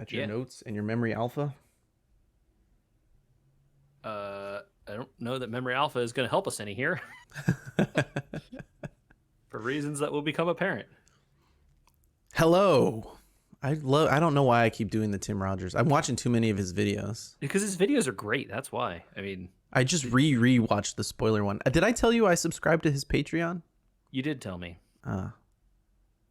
Got your Yeah. notes and your memory alpha. I don't know that memory alpha is going to help us any here for reasons that will become apparent. Hello. I don't know why I keep doing the Tim Rogers. I'm watching too many of his videos. Because his videos are great. That's why. I mean, I just re-watched the spoiler one. Did I tell you I subscribed to his Patreon? you did tell me. Uh,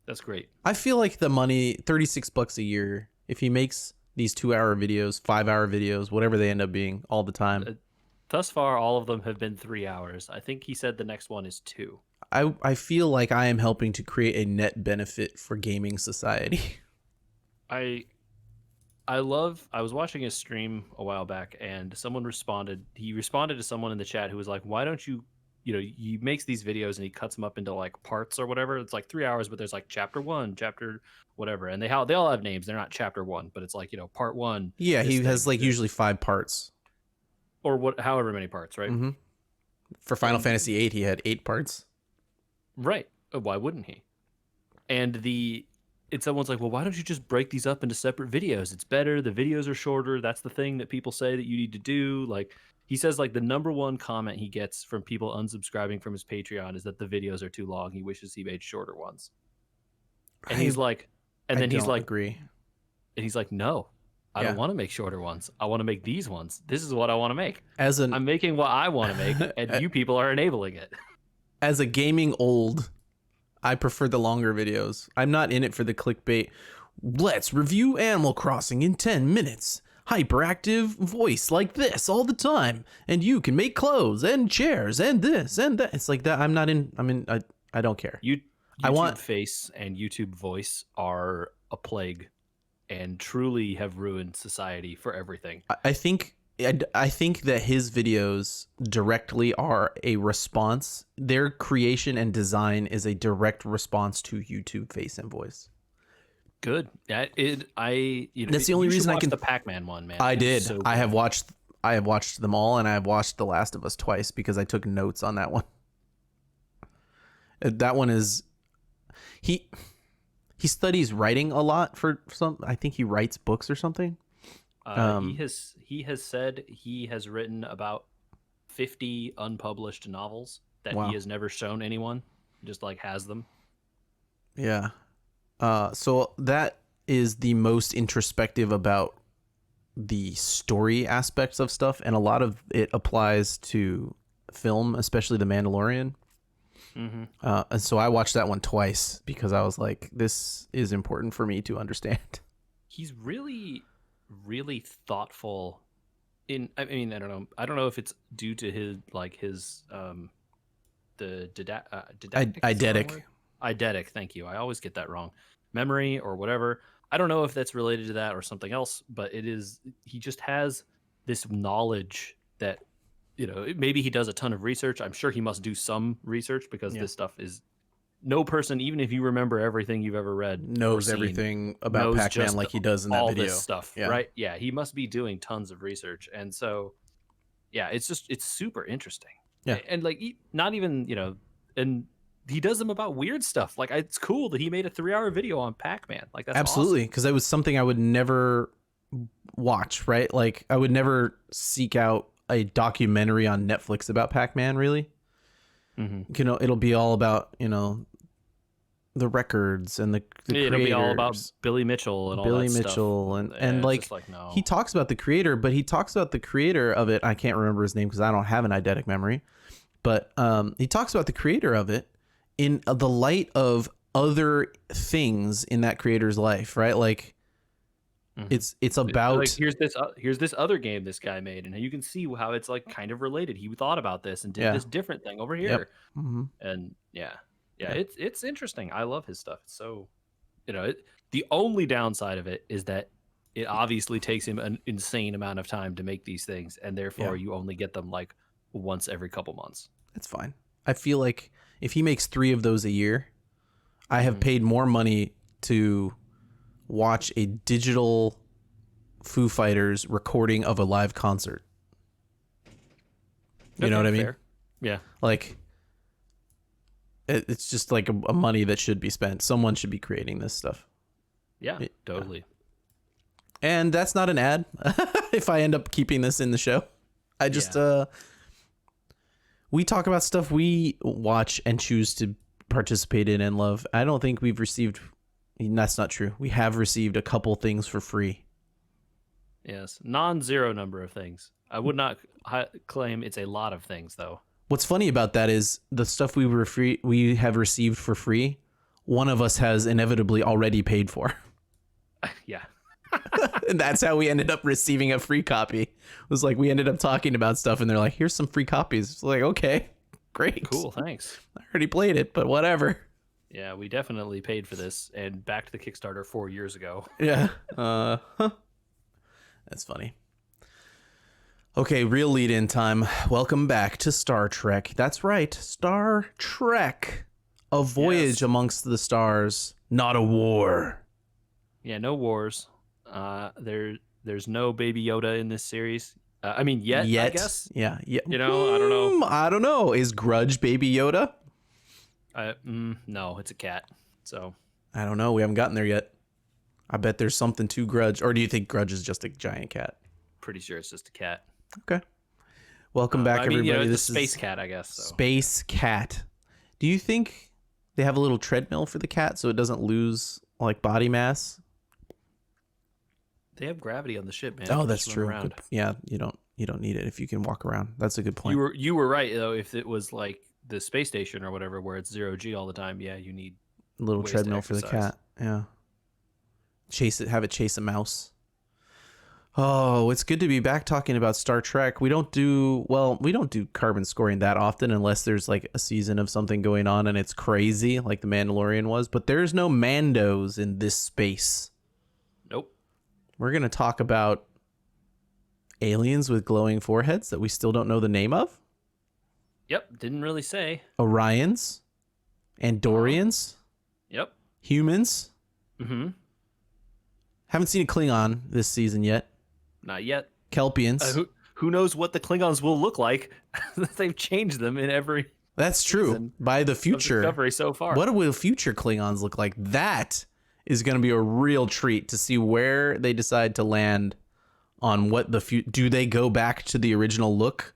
That's great. I feel like the money, $36 a year, if he makes these 2-hour videos, 5-hour videos, whatever they end up being all the time. Thus far, all of them have been 3 hours. I think he said the next one is 2. I feel like I am helping to create a net benefit for gaming society. I was watching his stream a while back, and someone responded. He responded to someone in the chat who was like, "Why don't you, he makes these videos and he cuts them up into like parts or whatever. It's like 3 hours, but there's like chapter 1, chapter whatever, and they all have names. They're not chapter 1, but it's like part 1. Yeah, he this has thing, like this, usually 5 parts. or however many parts, right? Mm-hmm. For Final And- Fantasy VIII, he had 8 parts. Right. Why wouldn't he? And someone's like, well, why don't you just break these up into separate videos? It's better. The videos are shorter. That's the thing that people say that you need to do. Like, he says, like, the number one comment he gets from people unsubscribing from his Patreon is that the videos are too long. He wishes he made shorter ones. And he's like, agree. And he's like, no, I don't want to make shorter ones. I want to make these ones. This is what I want to make. I'm making what I want to make, and you people are enabling it. As a gaming old, I prefer the longer videos. I'm not in it for the clickbait. Let's review Animal Crossing in 10 minutes. Hyperactive voice like this all the time. And you can make clothes and chairs and this and that. It's like that. I don't care. YouTube face and YouTube voice are a plague and truly have ruined society for everything. I think that his videos directly are a response. Their creation and design is a direct response to YouTube face and voice. Good. That's the only reason I can. The Pac-Man one, man. I did. So I have watched them all, and I have watched The Last of Us twice because I took notes on that one. That one is he studies writing a lot for some. I think he writes books or something. He has said he has written about 50 unpublished novels that he has never shown anyone. Just like has them. Yeah. So that is the most introspective about the story aspects of stuff, and a lot of it applies to film, especially The Mandalorian. Mm-hmm. And so I watched that one twice because I was like, this is important for me to understand. He's really, really thoughtful. I don't know if it's due to his eidetic. Eidetic, thank you. I always get that wrong. Memory or whatever. I don't know if that's related to that or something else, but he just has this knowledge that, maybe he does a ton of research. I'm sure he must do some research because this stuff is no person, even if you remember everything you've ever read, knows everything about Pac-Man like he does in that video. This stuff, right? Yeah, he must be doing tons of research. And so, yeah, it's super interesting. Yeah. And like, not even, and he does them about weird stuff. Like, it's cool that he made a 3-hour video on Pac-Man. Like, that's absolutely, because it was something I would never watch, right? Like, I would never seek out a documentary on Netflix about Pac-Man, really. Mm-hmm. It'll be all about, the records and the creators. It'll be all about Billy Mitchell and all that stuff. And like no. He talks about the creator, but he talks about the creator of it. I can't remember his name because I don't have an eidetic memory, but he talks about the creator of it in the light of other things in that creator's life, right? Like, it's about like, here's this other game this guy made, and you can see how it's like kind of related. He thought about this and did this different thing over here. Yep. Mm-hmm. And yeah, it's interesting. I love his stuff. It's so, the only downside of it is that it obviously takes him an insane amount of time to make these things, and therefore you only get them like once every couple months. That's fine. I feel like if he makes 3 of those a year, I have paid more money to watch a digital Foo Fighters recording of a live concert. You know what I mean? Fair. Yeah. Like, it's just like a money that should be spent. Someone should be creating this stuff. Yeah, totally. And that's not an ad. If I end up keeping this in the show, I just we talk about stuff we watch and choose to participate in and love. I don't think we've received. That's not true. We have received a couple things for free. Yes, non-zero number of things. I would not claim it's a lot of things, though. What's funny about that is the stuff we have received for free, one of us has inevitably already paid for. Yeah. And that's how we ended up receiving a free copy. It was like we ended up talking about stuff and they're like, here's some free copies. It's like, okay, great. Cool, thanks. I already played it, but whatever. Yeah, we definitely paid for this and backed the Kickstarter 4 years ago. Yeah. That's funny. Okay, real lead-in time. Welcome back to Star Trek. That's right, Star Trek. A voyage amongst the stars, not a war. Yeah, no wars. There's no Baby Yoda in this series. I mean, yet, I guess. Yeah. You know, I don't know. I don't know. Is Grudge Baby Yoda? No, it's a cat. So I don't know. We haven't gotten there yet. I bet there's something to Grudge. Or do you think Grudge is just a giant cat? pretty sure it's just a cat. Okay. Welcome back, everybody. You know, this is Space Cat, I guess. So. Space Cat. Do you think they have a little treadmill for the cat so it doesn't lose like body mass? They have gravity on the ship, man. Oh, that's true. Yeah, you don't need it if you can walk around. That's a good point. You were right though. If it was like the space station or whatever, where it's 0G all the time, yeah, you need a little treadmill for the cat. Yeah. Have it chase a mouse. Oh, it's good to be back talking about Star Trek. We don't do carbon scoring that often unless there's like a season of something going on and it's crazy, like The Mandalorian was. But there's no Mandos in this space. Nope. We're going to talk about aliens with glowing foreheads that we still don't know the name of. Yep. Didn't really say. Orions. Andorians. Yep. Humans. Mm-hmm. Haven't seen a Klingon this season yet. Not yet. Kelpians. Who knows what the Klingons will look like? They've changed them in every. That's true. By the future. Discovery so far. What will future Klingons look like? That is going to be a real treat to see where they decide to land on what the do they go back to the original look?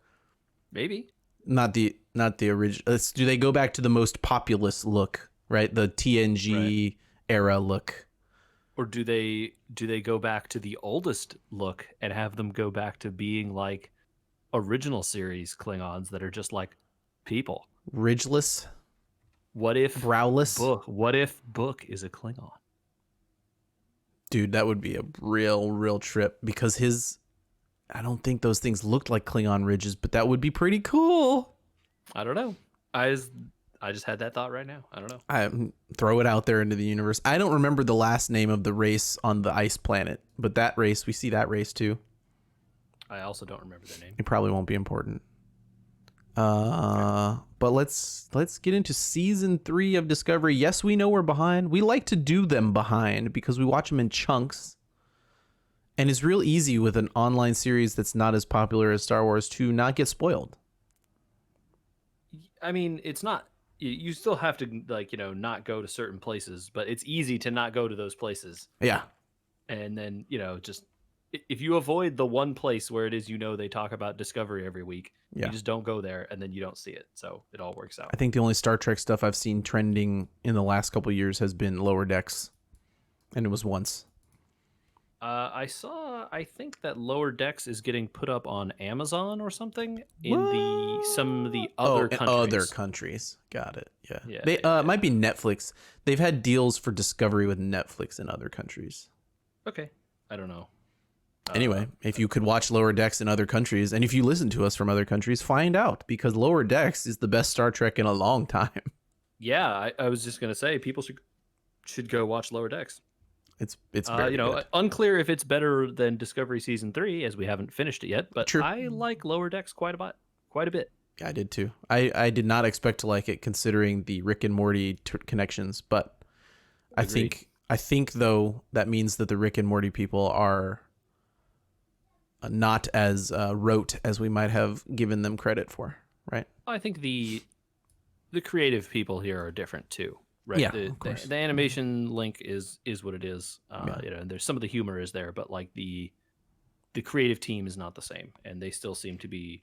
Maybe. Not the original. Do they go back to the most populous look, right? The TNG era look. Or do they go back to the oldest look and have them go back to being like original series Klingons that are just like people? Ridgeless? What if browless? What if Book is a Klingon? Dude, that would be a real trip because I don't think those things looked like Klingon ridges, but that would be pretty cool. I don't know. I just had that thought right now. I don't know. I throw it out there into the universe. I don't remember the last name of the race on the ice planet, but that race, we see that race too. I also don't remember their name. It probably won't be important. But let's get into season 3 of Discovery. Yes, we know we're behind. We like to do them behind because we watch them in chunks. And it's real easy with an online series that's not as popular as Star Wars to not get spoiled. I mean, it's not. You still have to, like, not go to certain places, but it's easy to not go to those places. Yeah. And then, just if you avoid the one place where it is, they talk about Discovery every week, you just don't go there and then you don't see it. So it all works out. I think the only Star Trek stuff I've seen trending in the last couple of years has been Lower Decks. And it was once. I think that Lower Decks is getting put up on Amazon or something in some of the other countries. Other countries. Got it. Yeah. It might be Netflix. They've had deals for Discovery with Netflix in other countries. Okay. I don't know. Anyway, if you could watch Lower Decks in other countries, and if you listen to us from other countries, find out, because Lower Decks is the best Star Trek in a long time. Yeah, I was just going to say, people should go watch Lower Decks. It's very good. Unclear if it's better than Discovery Season 3, as we haven't finished it yet, but True. I like Lower Decks quite a bit. Yeah, I did too. I did not expect to like it considering the Rick and Morty connections, but Agreed. I think though that means that the Rick and Morty people are not as rote as we might have given them credit for, right? I think the creative people here are different too. right? Yeah, The, of the course. the animation link is what it is. Yeah. You know, and there's some of the humor is there, but like the creative team is not the same, and they still seem to be,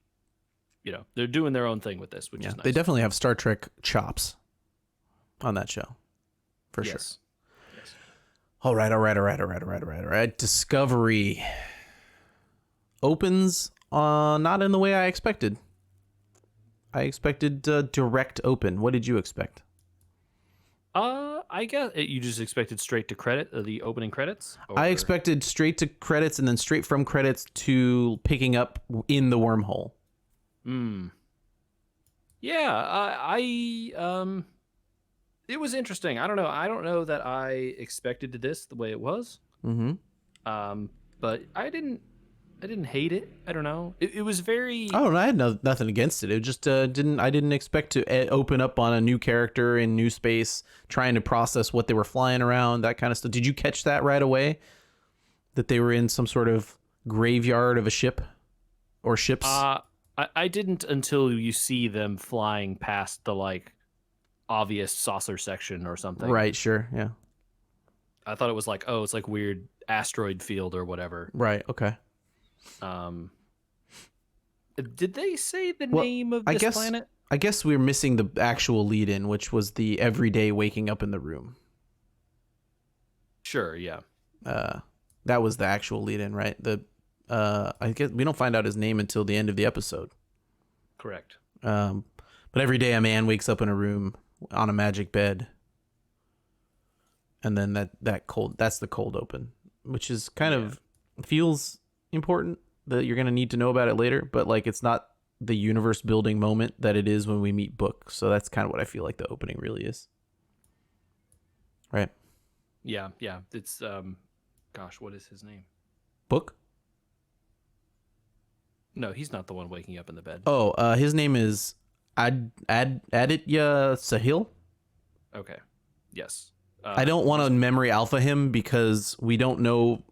you know, they're doing their own thing with this, which Yeah. is They nice. definitely have Star Trek chops on that show. For sure. Yes. Yes. All right, all right, all right, all right, all right, all right, all right. Discovery opens not in the way I expected. I expected direct open. What did you expect? I guess you just expected straight to credit the opening credits, I or expected straight to credits and then straight from credits to picking up in the wormhole. hmm. Yeah, it was interesting. I don't know. I don't know that I expected this the way it was. Mm-hmm. But I didn't hate it. I don't know. It was I very don't know. I had nothing against it. It just didn't. I didn't expect to open up on a new character in new space, trying to process what they were flying around, that kind of stuff. Did you catch that right away? That they were in some sort of graveyard of a ship or ships? I didn't until you see them flying past the like obvious saucer section or something. Right. Sure. Yeah. I thought it was like, oh, it's like weird asteroid field or whatever. Right. Okay. Um, did they say the Well, name of I this guess planet? I guess we're missing the actual lead in, which was the everyday waking up in the room. Sure, yeah. That was the actual lead in, right? I guess we don't find out his name until the end of the episode. Correct. But every day a man wakes up in a room on a magic bed, and then that's the cold open, which is kind of feels important that you're gonna need to know about it later, but like it's not the universe building moment that it is when we meet Book. So that's kind of what I feel like the opening really is. Right? Yeah, yeah. It's gosh, what is his name? Book? No, he's not the one waking up in the bed. Oh, his name is Aditya Sahil. Okay. Yes. I don't want to memory alpha him because we don't know.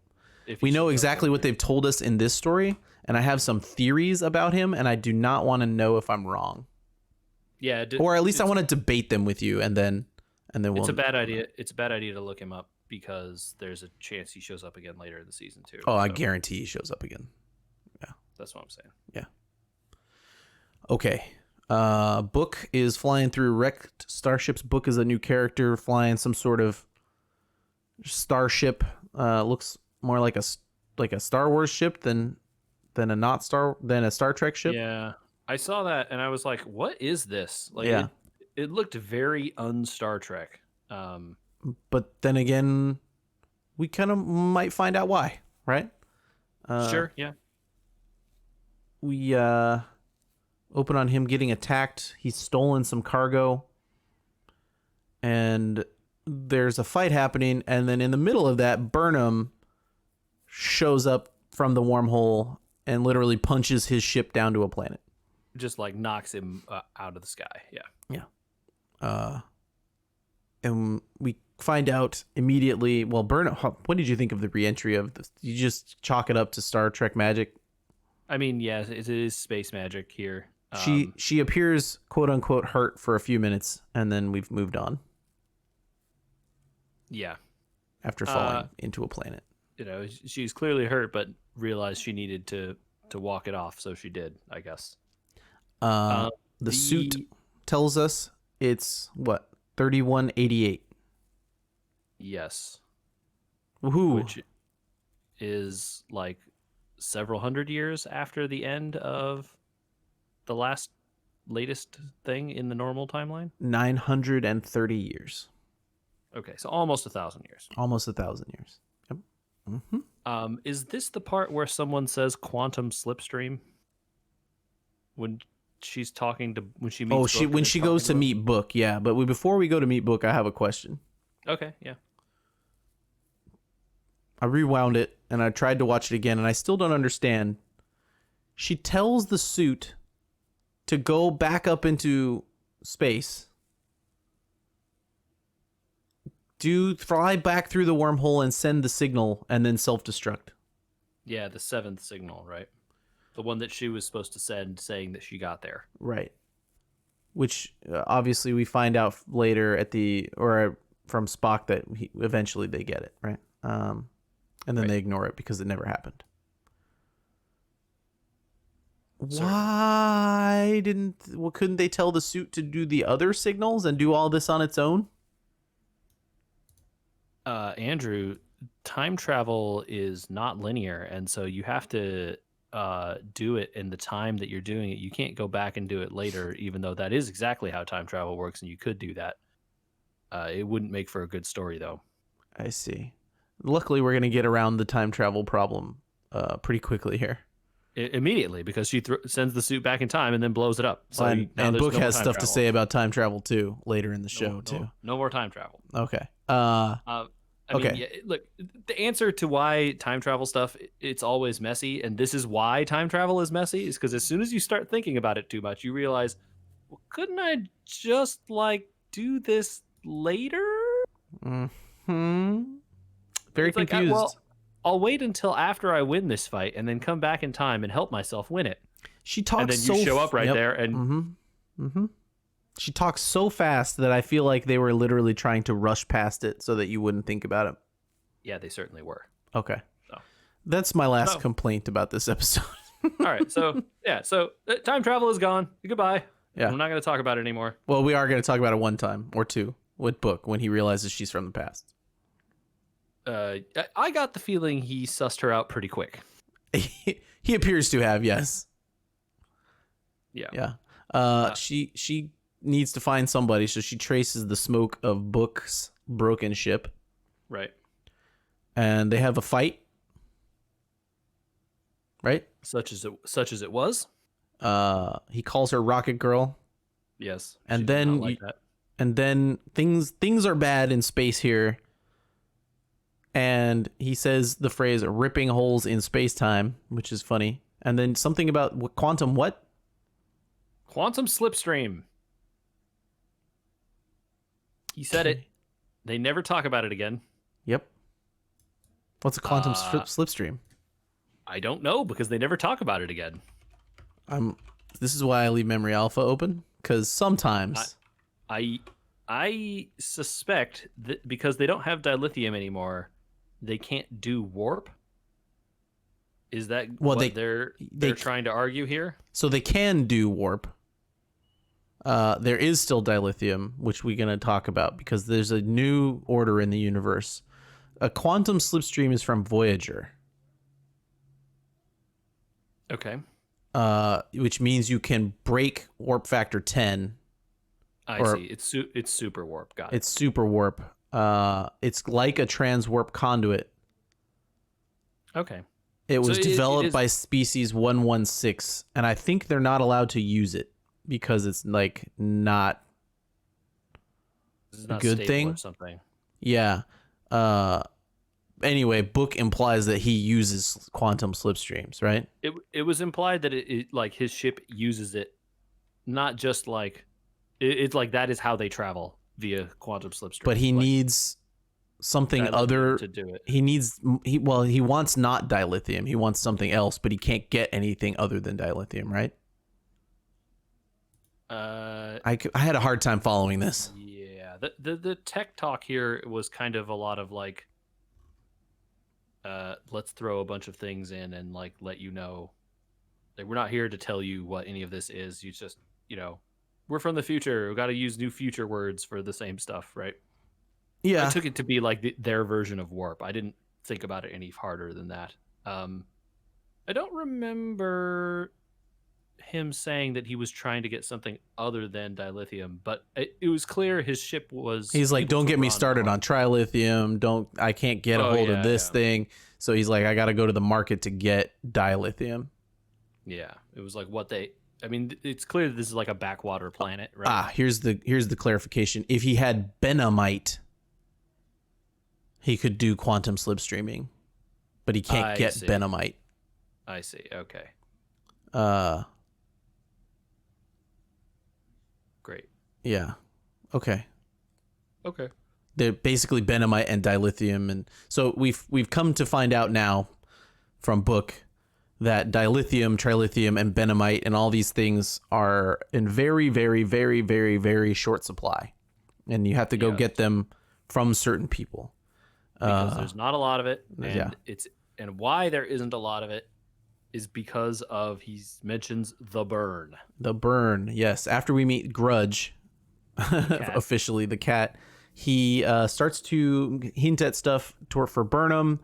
If We he know shows up exactly what later. they've told us in this story, and I have some theories about him, and I do not want to know if I'm wrong, Yeah, or at least I want to debate them with you, and then we'll. it's a bad idea. It's a bad idea to look him up because there's a chance he shows up again later in the season too. Oh, I So guarantee he shows up again. that's what I'm saying. Yeah. Okay. Book is flying through wrecked starships. Book is a new character flying some sort of starship. Looks more like a Star Wars ship than a Star Trek ship. Yeah, I saw that and I was like, "What is this?" Like, Yeah. it looked very un-Star Trek. But then again, we kind of might find out why, right? Sure, yeah. We open on him getting attacked. He's stolen some cargo, and there's a fight happening. And then in the middle of that, Burnham shows up from the wormhole and literally punches his ship down to a planet. Just like knocks him out of the sky. Yeah. Yeah. And we find out immediately. Well, Burnham, what did you think of the reentry of this? You just chalk it up to Star Trek magic. I mean, yeah, it is space magic here. She appears quote unquote hurt for a few minutes, and then we've moved on Yeah. after falling into a planet. You know, she's clearly hurt, but realized she needed to walk it off, so she did, I guess. The suit tells us it's what 3188. Yes. Woohoo! Which is like several hundred years after the end of the latest thing in the normal timeline. 930 years, Okay, so almost 1,000 years. almost 1,000 years. Yep. Mm-hmm. Is this the part where someone says quantum slipstream when she's talking to when she meets? Oh, Book when and she they're goes to talking meet Book, yeah. But before we go to meet Book, I have a question. about- Okay, yeah. I rewound it and I tried to watch it again, and I still don't understand. She tells the suit to go back up into space, fly back through the wormhole and send the signal, and then self-destruct. Yeah, the seventh signal, right? The one that she was supposed to send saying that she got there. Right. which obviously we find out later from Spock that eventually they get it, right? And then Right. they ignore it because it never happened. Certainly. Why couldn't they tell the suit to do the other signals and do all this on its own? Andrew, time travel is not linear, and so you have to do it in the time that you're doing it. You can't go back and do it later, even though that is exactly how time travel works, and you could do that. It wouldn't make for a good story, though. I see. Luckily, we're going to get around the time travel problem pretty quickly here. Immediately, because she sends the suit back in time and then blows it up. So and Book has stuff to say about time travel too later in the show too. No more time travel. Okay. I mean, yeah, look, the answer to why time travel stuff, it's always messy, and this is why time travel is messy, is because as soon as you start thinking about it too much, you realize, well, couldn't I just do this later? Hmm. Very it's confused. Well, I'll wait until after I win this fight and then come back in time and help myself win it. She talks and then you show up right there and She talks so fast that I feel like they were literally trying to rush past it so that you wouldn't think about it. Yeah, they certainly were. Okay. That's my last complaint about this episode. All right. So, yeah. So, time travel is gone. Goodbye. Yeah. I'm not going to talk about it anymore. Well, we are going to talk about it one time or two with Book when he realizes she's from the past. I got the feeling he sussed her out pretty quick. He appears to have, yes. Yeah. Yeah. She needs to find somebody, so she traces the smoke of Book's broken ship. Right. And they have a fight. Right? Such as it was. He calls her Rocket Girl. Yes. And then things are bad in space here. And he says the phrase ripping holes in space-time, which is funny. And then something about quantum what? Quantum slipstream. He said it. They never talk about it again. Yep. What's a quantum slipstream? I don't know, because they never talk about it again. This is why I leave Memory Alpha open, because sometimes I suspect that because they don't have dilithium anymore, they can't do warp. Is that what they're trying to argue here? So they can do warp. There is still dilithium, which we're going to talk about because there's a new order in the universe. A quantum slipstream is from Voyager. Okay. Which means you can break warp factor 10. I see. It's super warp. Got it. It's super warp. It's like a trans warp conduit. Okay. It was developed by species 116, and I think they're not allowed to use it because it's not a good thing or something. Yeah. Anyway, Book implies that he uses quantum slipstreams, right? It was implied that it his ship uses it, not just it's that is how they travel via quantum slipstream. But he needs something other to do it. He wants not dilithium. He wants something else, but he can't get anything other than dilithium, right? I had a hard time following this. Yeah, the tech talk here was kind of a lot of let's throw a bunch of things in and let you know. We're not here to tell you what any of this is. You just we're from the future. We got to use new future words for the same stuff, right? Yeah, I took it to be their version of warp. I didn't think about it any harder than that. I don't remember him saying that he was trying to get something other than dilithium, but it was clear his ship was. He's like, don't get me started on trilithium. I can't get a hold of this thing. So he's like, I got to go to the market to get dilithium. Yeah, it was it's clear that this is a backwater planet, right? Here's the clarification. If he had benamite, he could do quantum slipstreaming, but he can't get benamite. I see. Okay. Great. Yeah. Okay. Okay. They're basically benamite and dilithium, and so we've come to find out now from Book that dilithium, trilithium, and benamite and all these things are in very, very, very, very, very short supply. And you have to go get them from certain people. Because there's not a lot of it. Yeah. And why there isn't a lot of it is because of, he mentions the burn. The burn, yes. After we meet Grudge, officially the cat, he starts to hint at stuff for Burnham.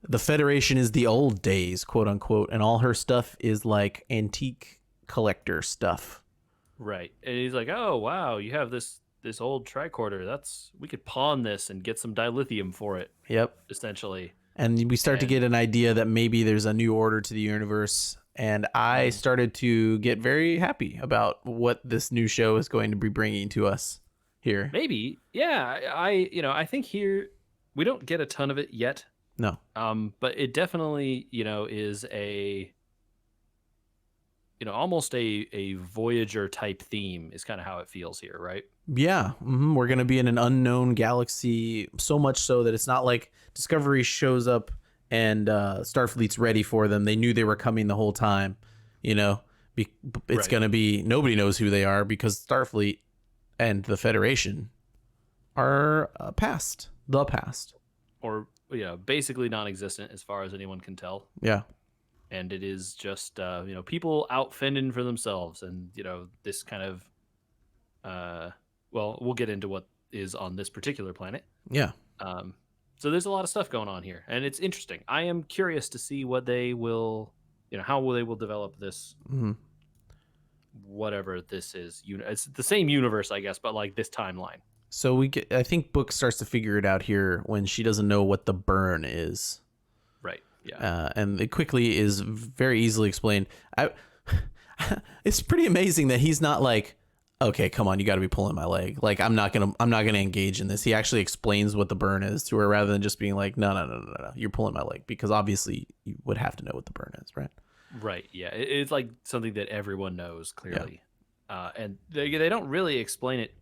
The Federation is the old days, quote unquote, and all her stuff is like antique collector stuff. Right. And he's like, oh, wow, you have this old tricorder. We could pawn this and get some dilithium for it. Yep. Essentially. And we start to get an idea that maybe there's a new order to the universe. And I started to get very happy about what this new show is going to be bringing to us here. Maybe. Yeah. I think here we don't get a ton of it yet. No. But it definitely, is almost a Voyager type theme is kind of how it feels here, right? Yeah. Mm-hmm. We're going to be in an unknown galaxy, so much so that it's not like Discovery shows up and Starfleet's ready for them. They knew they were coming the whole time, it's going to be, nobody knows who they are because Starfleet and the Federation are the past. Or, basically non-existent as far as anyone can tell. Yeah. And it is just, people out fending for themselves. And, this kind of, we'll get into what is on this particular planet. Yeah. So there's a lot of stuff going on here. And it's interesting. I am curious to see what they will, how they will develop this, whatever this is. It's the same universe, I guess, but like this timeline. So I think Book starts to figure it out here when she doesn't know what the burn is. Right. Yeah. And it quickly is very easily explained. It's pretty amazing that he's not like, okay, come on, you got to be pulling my leg. Like, I'm not gonna engage in this. He actually explains what the burn is to her rather than just being like, no, you're pulling my leg, because obviously you would have to know what the burn is, right? Right. Yeah. It's like something that everyone knows clearly, and they don't really explain it,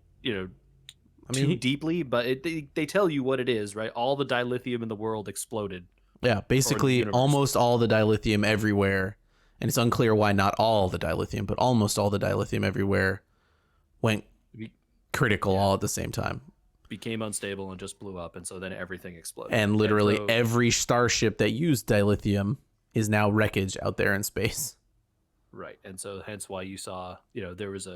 too deeply, but they tell you what it is, right? All the dilithium in the world exploded. Yeah, basically almost all the dilithium everywhere, and it's unclear why not all the dilithium, but almost all the dilithium everywhere went critical all at the same time. Became unstable and just blew up, and so then everything exploded. And literally every starship that used dilithium is now wreckage out there in space. Right, and so hence why you saw, there was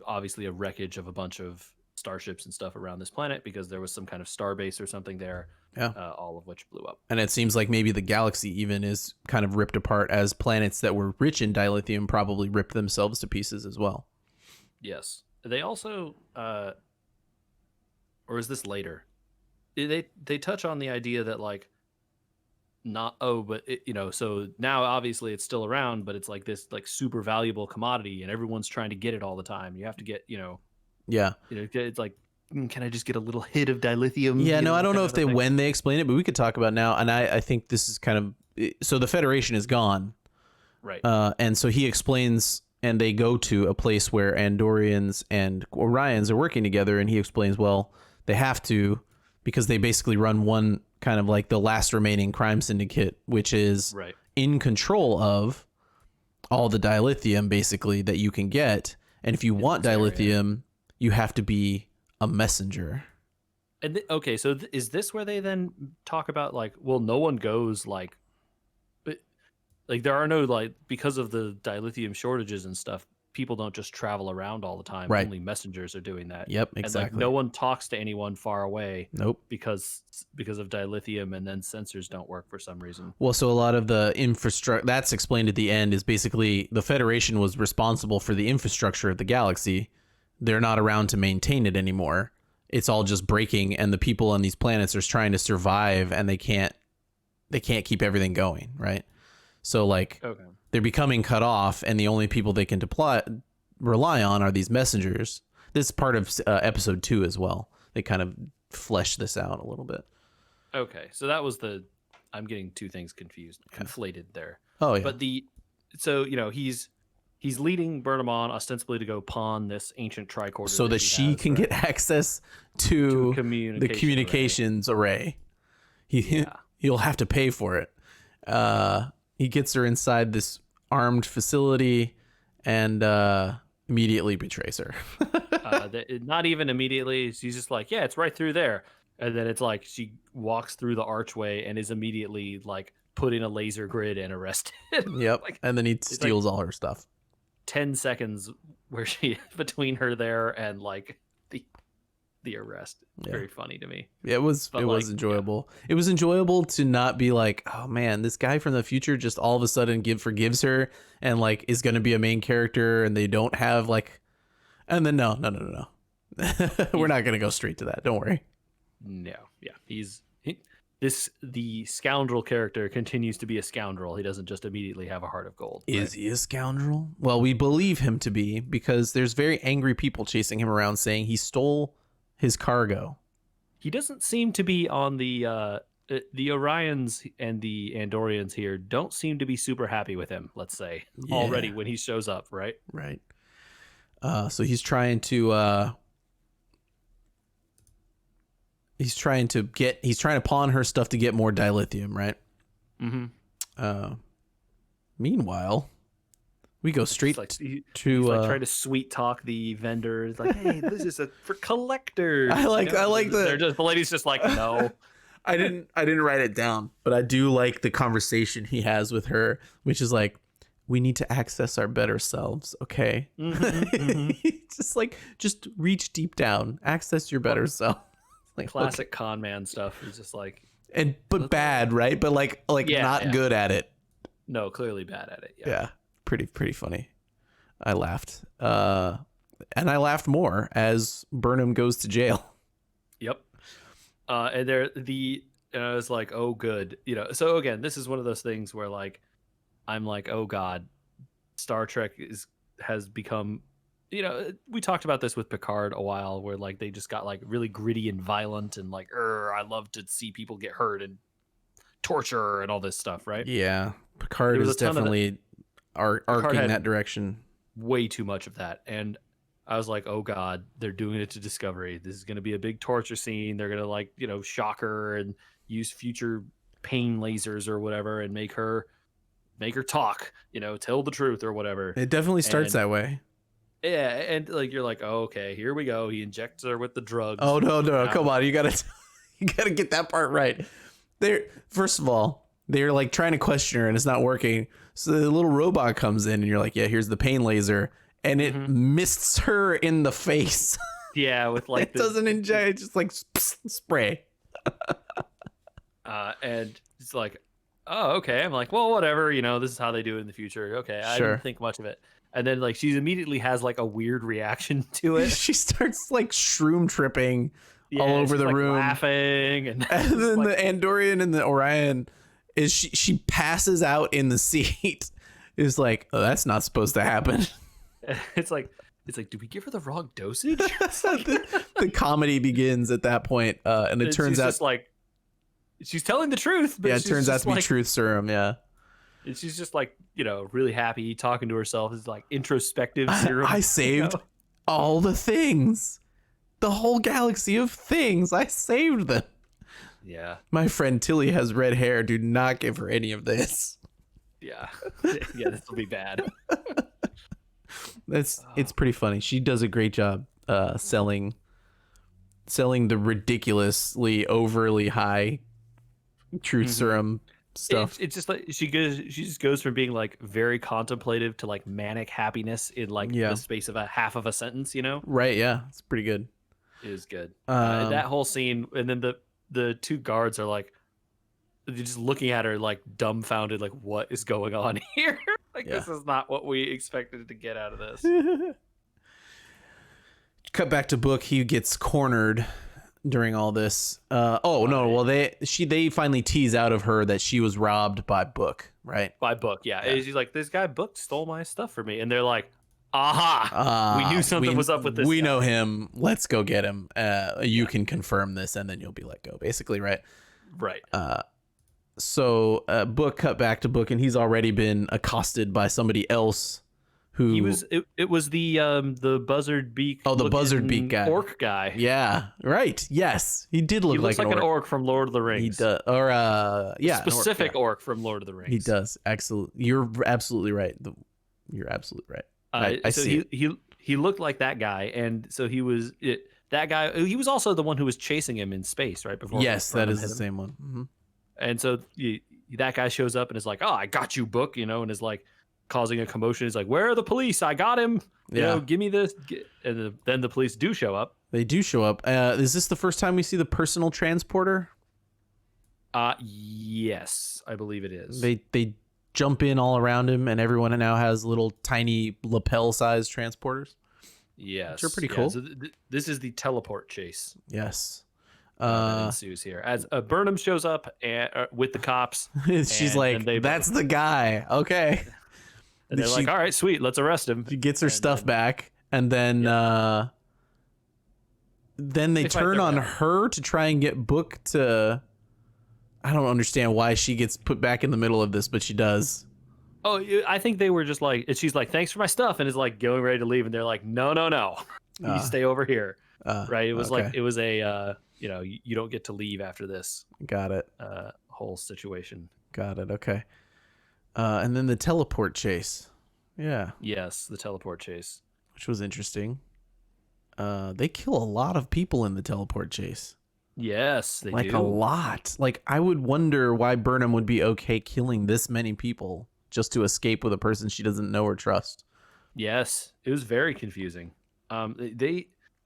obviously a wreckage of a bunch of starships and stuff around this planet because there was some kind of starbase or something there. Yeah. All of which blew up. And it seems like maybe the galaxy even is kind of ripped apart, as planets that were rich in dilithium probably ripped themselves to pieces as well. Yes. They also, or is this later? They touch on the idea that like, so now obviously it's still around, but it's like this like super valuable commodity and everyone's trying to get it all the time. You have to get, yeah, it's like, can I just get a little hit of dilithium? Yeah, no, I don't know if when they explain it, but we could talk about now. And I think this is kind of, so the Federation is gone. Right. And so he explains, and they go to a place where Andorians and Orions are working together. And he explains, well, they have to, because they basically run one kind of like the last remaining crime syndicate, which is in control of all the dilithium basically that you can get. And if you want dilithium, you have to be a messenger. And okay, so is this where they then talk about like, well, no one goes like there are no like, because of the dilithium shortages and stuff, people don't just travel around all the time. Right. Only messengers are doing that. Yep, exactly. And like, no one talks to anyone far away. Nope. Because of dilithium, and then sensors don't work for some reason. Well, so a lot of the infrastructure that's explained at the end is basically the Federation was responsible for the infrastructure of the galaxy. They're not around to maintain it anymore. It's all just breaking, and the people on these planets are trying to survive, and they can't keep everything going, right? So like they're becoming cut off, and the only people they can rely on are these messengers. This is part of episode 2 as well. They kind of flesh this out a little bit. Okay, so that was I'm getting two things conflated there. Oh yeah. But so he's leading Burnham on ostensibly to go pawn this ancient tricorder so that she can get access to the communications array. He'll have to pay for it. He gets her inside this armed facility and immediately betrays her. Not even immediately. She's just like, yeah, it's right through there. And then it's like she walks through the archway and is immediately like put in a laser grid and arrested. Yep. Like, and then he steals all her stuff. 10 seconds where she between her there and like the arrest. Yeah. Very funny to me. It was enjoyable. Yeah. It was enjoyable to not be like, oh man, this guy from the future just all of a sudden forgives her and like is going to be a main character, and they don't have like, and then no. We're not going to go straight to that. Don't worry. No. Yeah. The scoundrel character continues to be a scoundrel. He doesn't just immediately have a heart of gold. Right? Is he a scoundrel? Well, we believe him to be, because there's very angry people chasing him around saying he stole his cargo. He doesn't seem to be on the Orions and the Andorians here don't seem to be super happy with him, let's say, already when he shows up, right? Right. So he's trying to pawn her stuff to get more dilithium, right? Mm-hmm. Meanwhile, we go straight to trying to sweet talk the vendors, like, hey, this is for collectors. I like the lady's just like, no. I didn't write it down, but I do like the conversation he has with her, which is like, we need to access our better selves, okay? Just reach deep down, access your better self. Like classic con man stuff. He's just like, but bad, right? But like not good at it. No, clearly bad at it. Yeah, pretty funny. I laughed, and I laughed more as Burnham goes to jail. Yep. And I was like, oh, good. So again, this is one of those things where like, I'm like, oh God, Star Trek has become, we talked about this with Picard a while, where like they just got like really gritty and violent and like, I love to see people get hurt and torture and all this stuff, right? Yeah, Picard is definitely arcing that direction. Way too much of that, and I was like, oh God, they're doing it to Discovery. This is going to be a big torture scene. They're going to like, shock her and use future pain lasers or whatever and make her talk, tell the truth or whatever. It definitely starts that way. Yeah, and like you're like, oh, okay, here we go. He injects her with the drugs. Oh no, come on, you gotta get that part right. First of all, they're like trying to question her and it's not working. So the little robot comes in and you're like, yeah, here's the pain laser, and it mists her in the face. Yeah, with like it doesn't inject, it just like spray. And it's like, oh, okay. I'm like, well, whatever. This is how they do it in the future. Okay, I didn't think much of it. And then like she immediately has like a weird reaction to it. She starts like shroom tripping all over the room, laughing, and then like, the Andorian and the Orion is she passes out in the seat. Is like, oh, that's not supposed to happen. It's like, did we give her the wrong dosage? the comedy begins at that point, and it turns out just like she's telling the truth. But it turns out to be truth serum. Yeah. And she's just like, really happy talking to herself. It's like introspective serum. I saved all the things. The whole galaxy of things. I saved them. Yeah. My friend Tilly has red hair. Do not give her any of this. Yeah. Yeah, this will be bad. It's pretty funny. She does a great job selling the ridiculously overly high truth serum stuff. It's just like she just goes from being like very contemplative to like manic happiness in like the space of a half of a sentence, Right, yeah. It's pretty good. It is good. And that whole scene, and then the two guards are like, they're just looking at her like dumbfounded, like, what is going on here? Like, this is not what we expected to get out of this. Cut back to Book. He gets cornered during all this. They finally tease out of her that she was robbed by Book, right? By Book, yeah. And she's like, this guy Book stole my stuff from me, and they're like, aha, we knew something was up with this. We know him. Let's go get him. You can confirm this, and then you'll be let go, basically, right? Right. So Book cut back to Book, and he's already been accosted by somebody else who it was the buzzard beak. the buzzard beak looking guy. orc guy. Yeah, right. Yes, he did look He looks like like an orc from Lord of the Rings. He does, or yeah, Specific an orc, orc from Lord of the Rings. He does. Absolutely, you're absolutely right. You're absolutely right. I so see. He looked like that guy, and so he was that guy. He was also the one who was chasing him in space, right before. Yes, that is the same one. Mm-hmm. And so that guy shows up and is like, "Oh, I got you, book," and is like causing a commotion. He's like, "Where are the police? I got him. Give me this." And then the police do show up. They do show up. Is this the first time we see the personal transporter? Yes, I believe it is. They jump in all around him, and everyone now has little tiny lapel-sized transporters. Yes, which are pretty cool. So this is the teleport chase. Yes. That ensues here as Burnham shows up with the cops. She's like, "That's the guy." Okay. And they're like, "All right, sweet, let's arrest him." She gets her stuff back, and then they turn on her to try and get Book to. I don't understand why she gets put back in the middle of this, but she does. Oh, I think they were just like, she's like, "Thanks for my stuff," and is like going ready to leave, and they're like, "No, you stay over here." Right? It was like it was a you don't get to leave after this. Got it. Whole situation. Got it. Okay. And then the teleport chase. Yeah. Yes, the teleport chase, which was interesting. They kill a lot of people in the teleport chase. Yes, they do. A lot. Like, I would wonder why Burnham would be okay killing this many people just to escape with a person she doesn't know or trust. Yes, it was very confusing.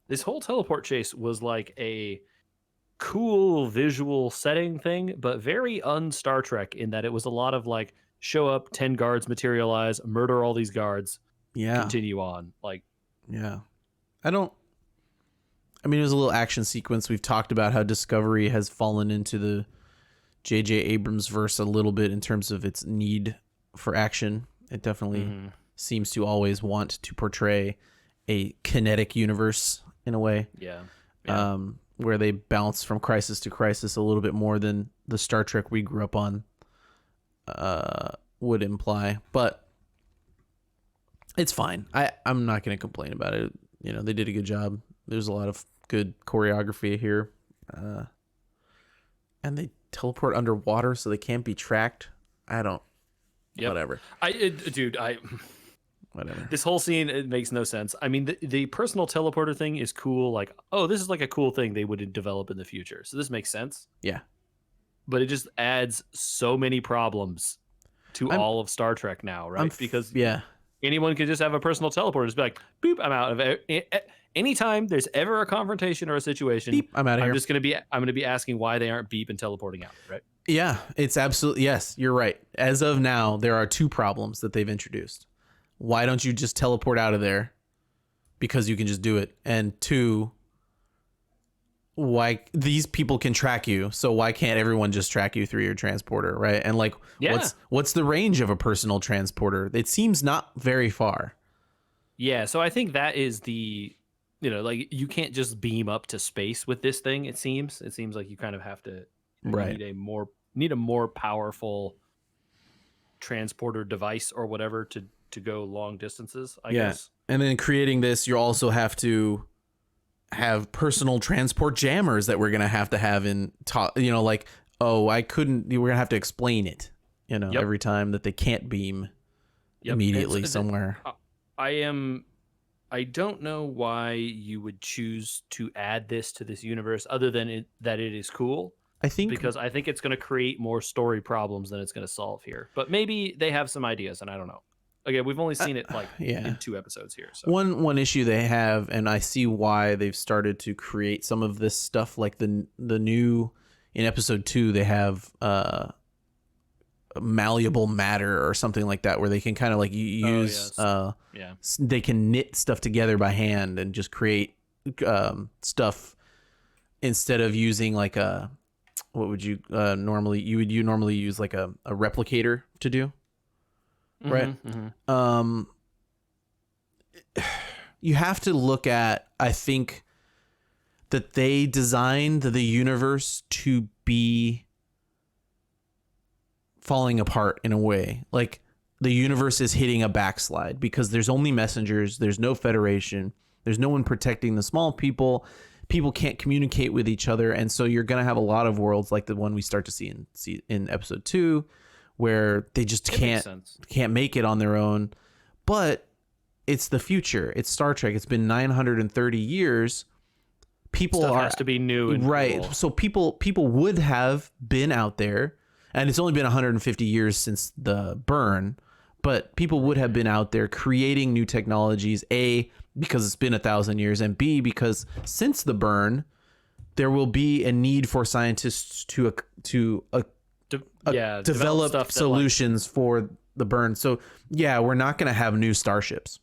This whole teleport chase was like a cool visual setting thing, but very un-Star Trek in that it was a lot of like, show up, 10 guards materialize, murder all these guards, continue on. Like, yeah. It was a little action sequence. We've talked about how Discovery has fallen into the J.J. Abrams verse a little bit in terms of its need for action. It definitely seems to always want to portray a kinetic universe in a way. Yeah. Where they bounce from crisis to crisis a little bit more than the Star Trek we grew up on would imply. But it's fine. I'm not going to complain about it. They did a good job. There's a lot of good choreography here. And they teleport underwater so they can't be tracked. Whatever. Whatever. This whole scene, it makes no sense. I mean, the personal teleporter thing is cool. Like, oh, this is like a cool thing they would develop in the future. So this makes sense. Yeah. But it just adds so many problems to all of Star Trek now, right? Because anyone could just have a personal teleporter, just be like, boop, I'm out of it. Anytime there's ever a confrontation or a situation, beep, I'm out of here. I'm gonna be asking why they aren't beep and teleporting out, right? Yeah, it's absolutely, yes, you're right. As of now, there are two problems that they've introduced. Why don't you just teleport out of there? Because you can just do it. And two, why these people can track you, so why can't everyone just track you through your transporter, right? And like, what's the range of a personal transporter? It seems not very far. Yeah, so I think that is the, like, you can't just beam up to space with this thing. It seems like you kind of have to need a more powerful transporter device or whatever to go long distances, I guess. And then creating this, you also have to have personal transport jammers that we're going to have in we're going to have to explain it, every time that they can't beam immediately somewhere. I don't know why you would choose to add this to this universe other than that it is cool. I think it's going to create more story problems than it's going to solve here. But maybe they have some ideas, and I don't know. Again, we've only seen it in 2 episodes here. So. One issue they have, and I see why they've started to create some of this stuff, like the new in episode 2, they have malleable matter or something like that, where they can kind of like use they can knit stuff together by hand and just create stuff instead of using like a what would you normally use like a replicator to do. Right. You have to look at, I think that they designed the universe to be falling apart in a way. Like the universe is hitting a backslide because there's only messengers, there's no federation, there's no one protecting the small people. People can't communicate with each other, and so you're going to have a lot of worlds like the one we start to see in episode 2 where they just can't make it on their own. But it's the future. It's Star Trek. It's been 930 years. People has to be new and right. cool. So people would have been out there, and it's only been 150 years since the burn, but people would have been out there creating new technologies, A, because it's been 1,000 years, and B, because since the burn, there will be a need for scientists to develop solutions for the burn. So yeah, we're not going to have new starships.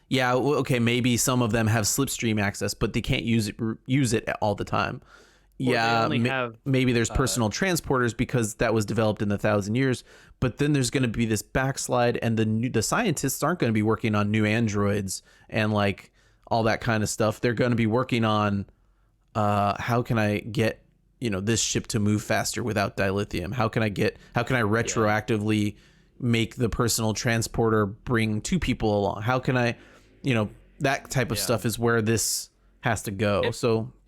Yeah, okay, maybe some of them have slipstream access, but they can't use it all the time. Maybe there's personal transporters because that was developed in the 1,000 years. But then there's going to be this backslide, and the scientists aren't going to be working on new androids and like all that kind of stuff. They're going to be working on how can I get this ship to move faster without dilithium? How can I retroactively make the personal transporter bring 2 people along? How can I, that type of stuff is where this has to go. I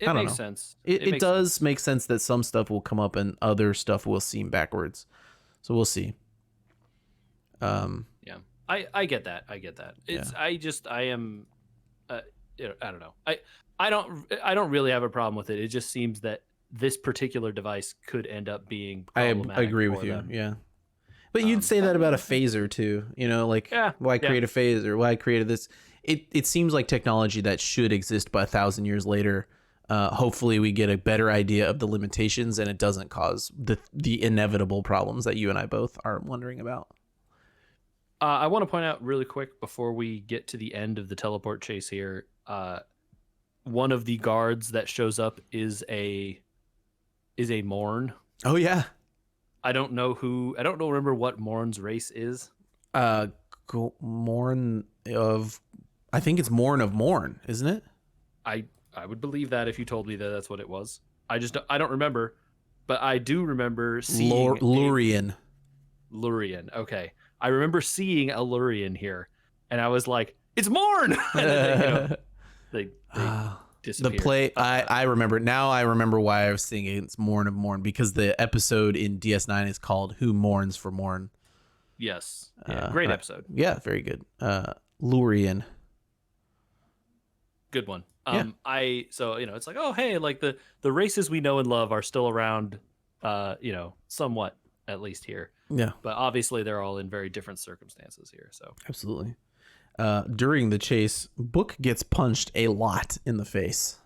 don't know. Sense. It does make sense that some stuff will come up and other stuff will seem backwards. So we'll see. Yeah, I get that. It's I am, I don't know. I don't really have a problem with it. It just seems that this particular device could end up being problematic. I agree with you. Them. Yeah. But you'd say that about a phaser too, why create a phaser? Why I created this? It seems like technology that should exist by 1,000 years later. Hopefully we get a better idea of the limitations and it doesn't cause the inevitable problems that you and I both are wondering about. I want to point out really quick before we get to the end of the teleport chase here. One of the guards that shows up is a Morn. Oh yeah. I don't remember what Morn's race is. Morn of, I think it's Morn of Morn, isn't it? I would believe that if you told me that that's what it was. I don't remember, but I do remember seeing Lurian. Lurian. Okay. I remember seeing a Lurian here, and I was like, it's Morn! And then they disappeared. The play, I remember. Now I remember why I was thinking it's Morn of Morn, because the episode in DS9 is called Who Mourns for Morn. Yes. Yeah, great episode. Yeah, very good. Lurian. Good one. It's like, oh, hey, like the races we know and love are still around, somewhat, at least here. Yeah. But obviously they're all in very different circumstances here. So absolutely. During the chase, Book gets punched a lot in the face.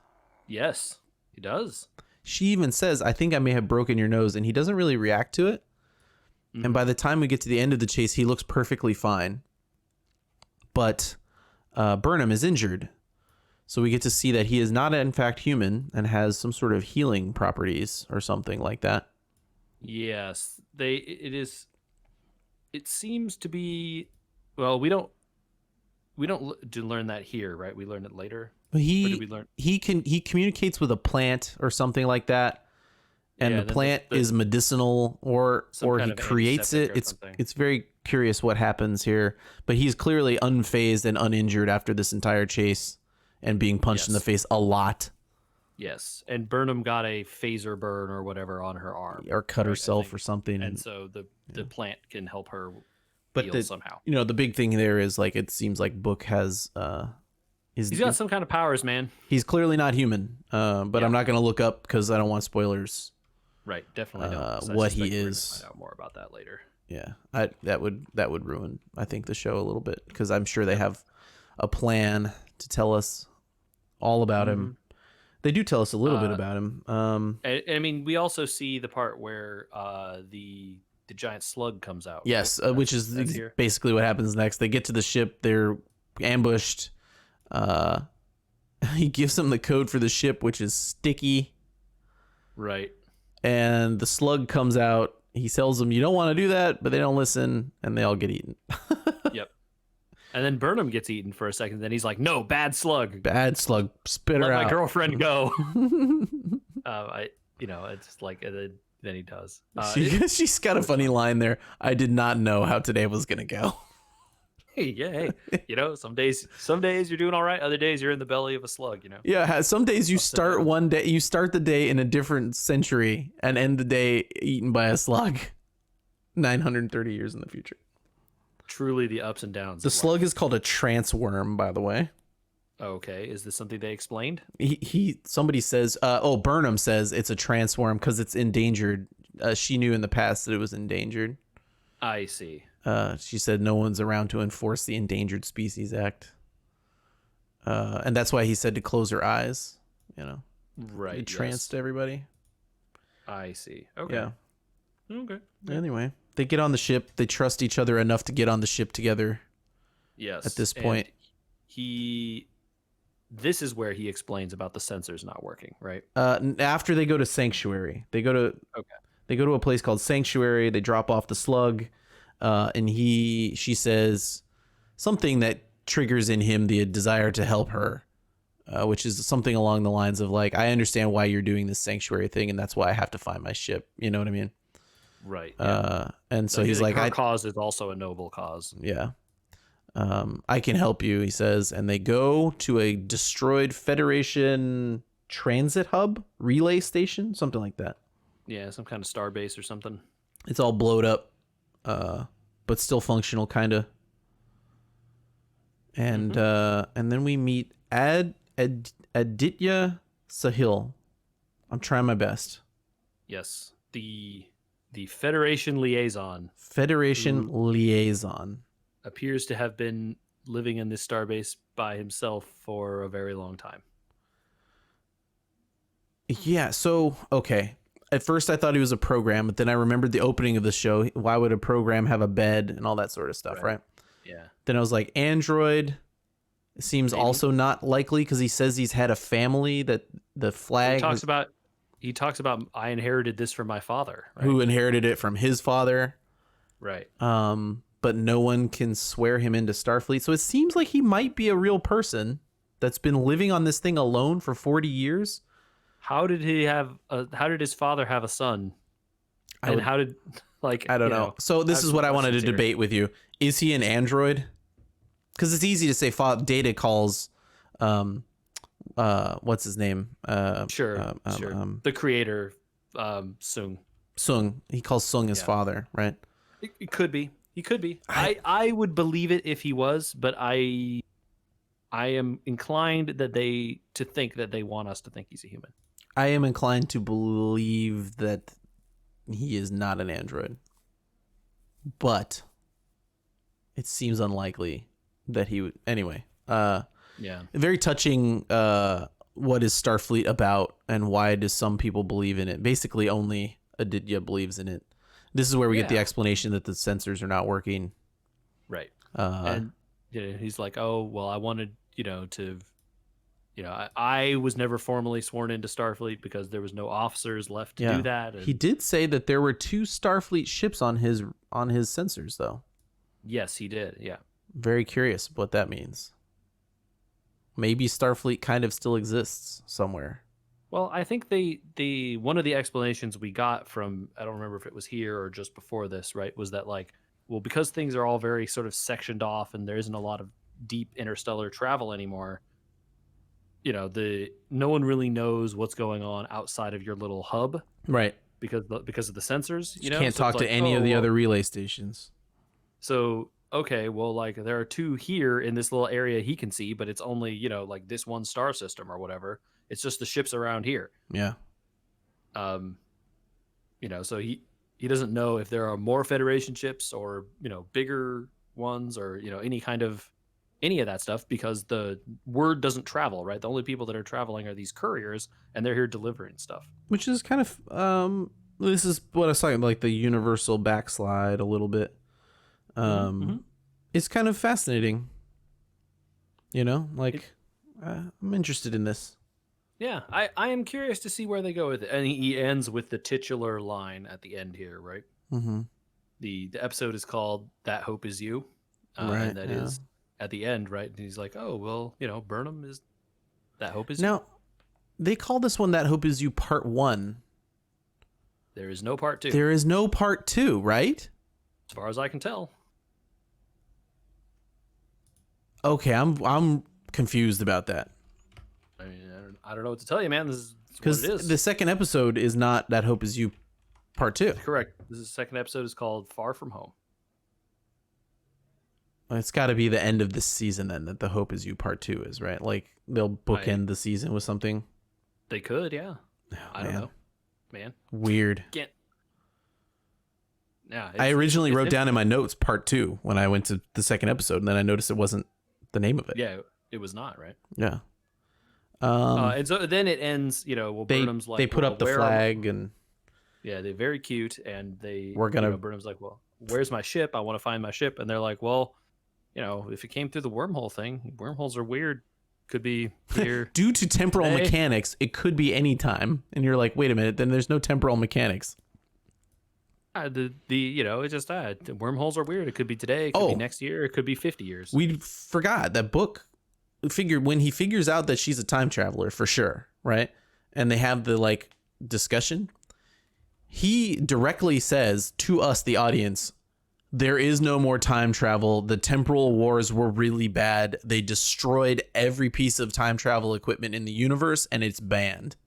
Yes, he does. She even says, I think I may have broken your nose, and he doesn't really react to it. Mm-hmm. And by the time we get to the end of the chase, he looks perfectly fine. But Burnham is injured. So we get to see that he is not, in fact, human and has some sort of healing properties or something like that. Yes, it seems to be, well, we don't learn that here, right? We learn it later. He communicates with a plant or something like that, and the plant is medicinal or he creates it. It's very curious what happens here, but he's clearly unfazed and uninjured after this entire chase and being punched in the face a lot. Yes, and Burnham got a phaser burn or whatever on her arm, or cut herself or something, and so the plant can help her heal somehow. The big thing there is, like, it seems like Book has he's got some kind of powers, man. He's clearly not human, but I'm not going to look up because I don't want spoilers. Right, definitely don't. What he is. Find out more about that later. Yeah, that would ruin, I think, the show a little bit, because I'm sure they have a plan to tell us all about him. They do tell us a little bit about him. I mean, we also see the part where the giant slug comes out. Yes, right? which is basically what happens next. They get to the ship. They're ambushed. He gives them the code for the ship, which is sticky. Right. And the slug comes out. He tells them, you don't want to do that, but they don't listen, and they all get eaten. Yep. And then Burnham gets eaten for a second. Then he's like, "No, bad slug. Bad slug. Spit her out. Let my girlfriend go." It's just like he does. She's got a funny line there. I did not know how today was gonna go. Hey, yeah, hey, some days you're doing all right. Other days you're in the belly of a slug. Yeah, some days you Ups and start downs. one day, you start the day in a different century and end the day eaten by a slug 930 years in the future. Truly the ups and downs. The of slug life. is called a trance worm, by the way. Okay, is this something they explained? Somebody says, Burnham says it's a trance worm because it's endangered. She knew in the past that it was endangered. I see. She said no one's around to enforce the Endangered Species Act. And that's why he said to close her eyes, Right. It tranced everybody. I see. Okay. Yeah. Okay. Anyway, they get on the ship. They trust each other enough to get on the ship together. Yes. At this point. And this is where he explains about the sensors not working, right? After they go to Sanctuary, they go to a place called Sanctuary. They drop off the slug, and she says something that triggers in him the desire to help her, which is something along the lines of like, I understand why you're doing this Sanctuary thing, and that's why I have to find my ship. You know what I mean? Right. Yeah. And so he's like, her cause is also a noble cause. Yeah. I can help you, he says, and they go to a destroyed Federation transit hub, relay station, something like that. Yeah, some kind of star base or something. It's all blowed up, but still functional, kind of. And then we meet Aditya Sahil. I'm trying my best. Yes, the Federation liaison. Liaison. Appears to have been living in this starbase by himself for a very long time. Yeah, so, okay. At first I thought he was a program, but then I remembered the opening of the show. Why would a program have a bed and all that sort of stuff, right? Yeah. Then I was like, Android seems Maybe. Also not likely because he says he's had a family that the flag... He talks about I inherited this from my father. Right? Who inherited it from his father. Right. But no one can swear him into Starfleet. So it seems like he might be a real person that's been living on this thing alone for 40 years. How did his father have a son? I don't know. So this is what I wanted to debate with you. Is he an android? Because it's easy to say Data calls, what's his name? Sure. The creator, Sung. He calls Sung his father, right? It could be. He could be. I would believe it if he was, but I am inclined to think that they want us to think he's a human. I am inclined to believe that he is not an android, but it seems unlikely that he would. Anyway, yeah, very touching. What is Starfleet about, and why do some people believe in it? Basically, only Aditya believes in it. This is where we get the explanation that the sensors are not working. Right. And he's like, oh, well, I wanted, I was never formally sworn into Starfleet because there was no officers left to do that. And he did say that there were 2 Starfleet ships on his sensors, though. Yes, he did. Yeah. Very curious what that means. Maybe Starfleet kind of still exists somewhere. Well, I think the one of the explanations we got from, I don't remember if it was here or just before this, right, was that because things are all very sort of sectioned off and there isn't a lot of deep interstellar travel anymore, no one really knows what's going on outside of your little hub, right? Because of the sensors, you can't talk to any of the other relay stations. So okay, well, there are 2 here in this little area he can see, but it's only this one star system or whatever. It's just the ships around here. Yeah. So he doesn't know if there are more Federation ships or, bigger ones or, any of that stuff because the word doesn't travel, right? The only people that are traveling are these couriers and they're here delivering stuff. Which is kind of, this is what I was talking about, the universal backslide a little bit. It's kind of fascinating. I'm interested in this. Yeah, I am curious to see where they go with it. And he ends with the titular line at the end here, right? Mm-hmm. The episode is called "That Hope Is You," right? And that is at the end, right? And he's like, "Oh, well, Burnham is that hope is now." You. They call this one "That Hope Is You" Part 1. There is no part 2. There is no part 2, right? As far as I can tell. Okay, I'm confused about that. I mean, I don't know what to tell you, man. This is what Because it is. the second episode is not That Hope Is You part 2. Correct. This is the second episode is called Far From Home. It's got to be the end of this season then that The Hope Is You part 2 is, right? Like they'll bookend the season with something. They could, yeah. Oh, I don't know, man. Weird. Can't. Yeah. I originally wrote down in my notes part 2 when I went to the second episode, and then I noticed it wasn't the name of it. Yeah, it was not, right? Yeah. And so then it ends, well, Burnham's like, they put up the flag and yeah, they're very cute, and Burnham's like, well, where's my ship? I want to find my ship. And they're like, well, if it came through the wormhole thing, wormholes are weird. Could be here. Due to temporal today. mechanics, it could be any time. And you're like, wait a minute, then there's no temporal mechanics. It's just wormholes are weird. It could be today, it could be next year, it could be 50 years. We forgot that book figured when he figures out that she's a time traveler for sure, right? And they have the discussion. He directly says to us, the audience, there is no more time travel. The temporal wars were really bad. They destroyed every piece of time travel equipment in the universe, and it's banned.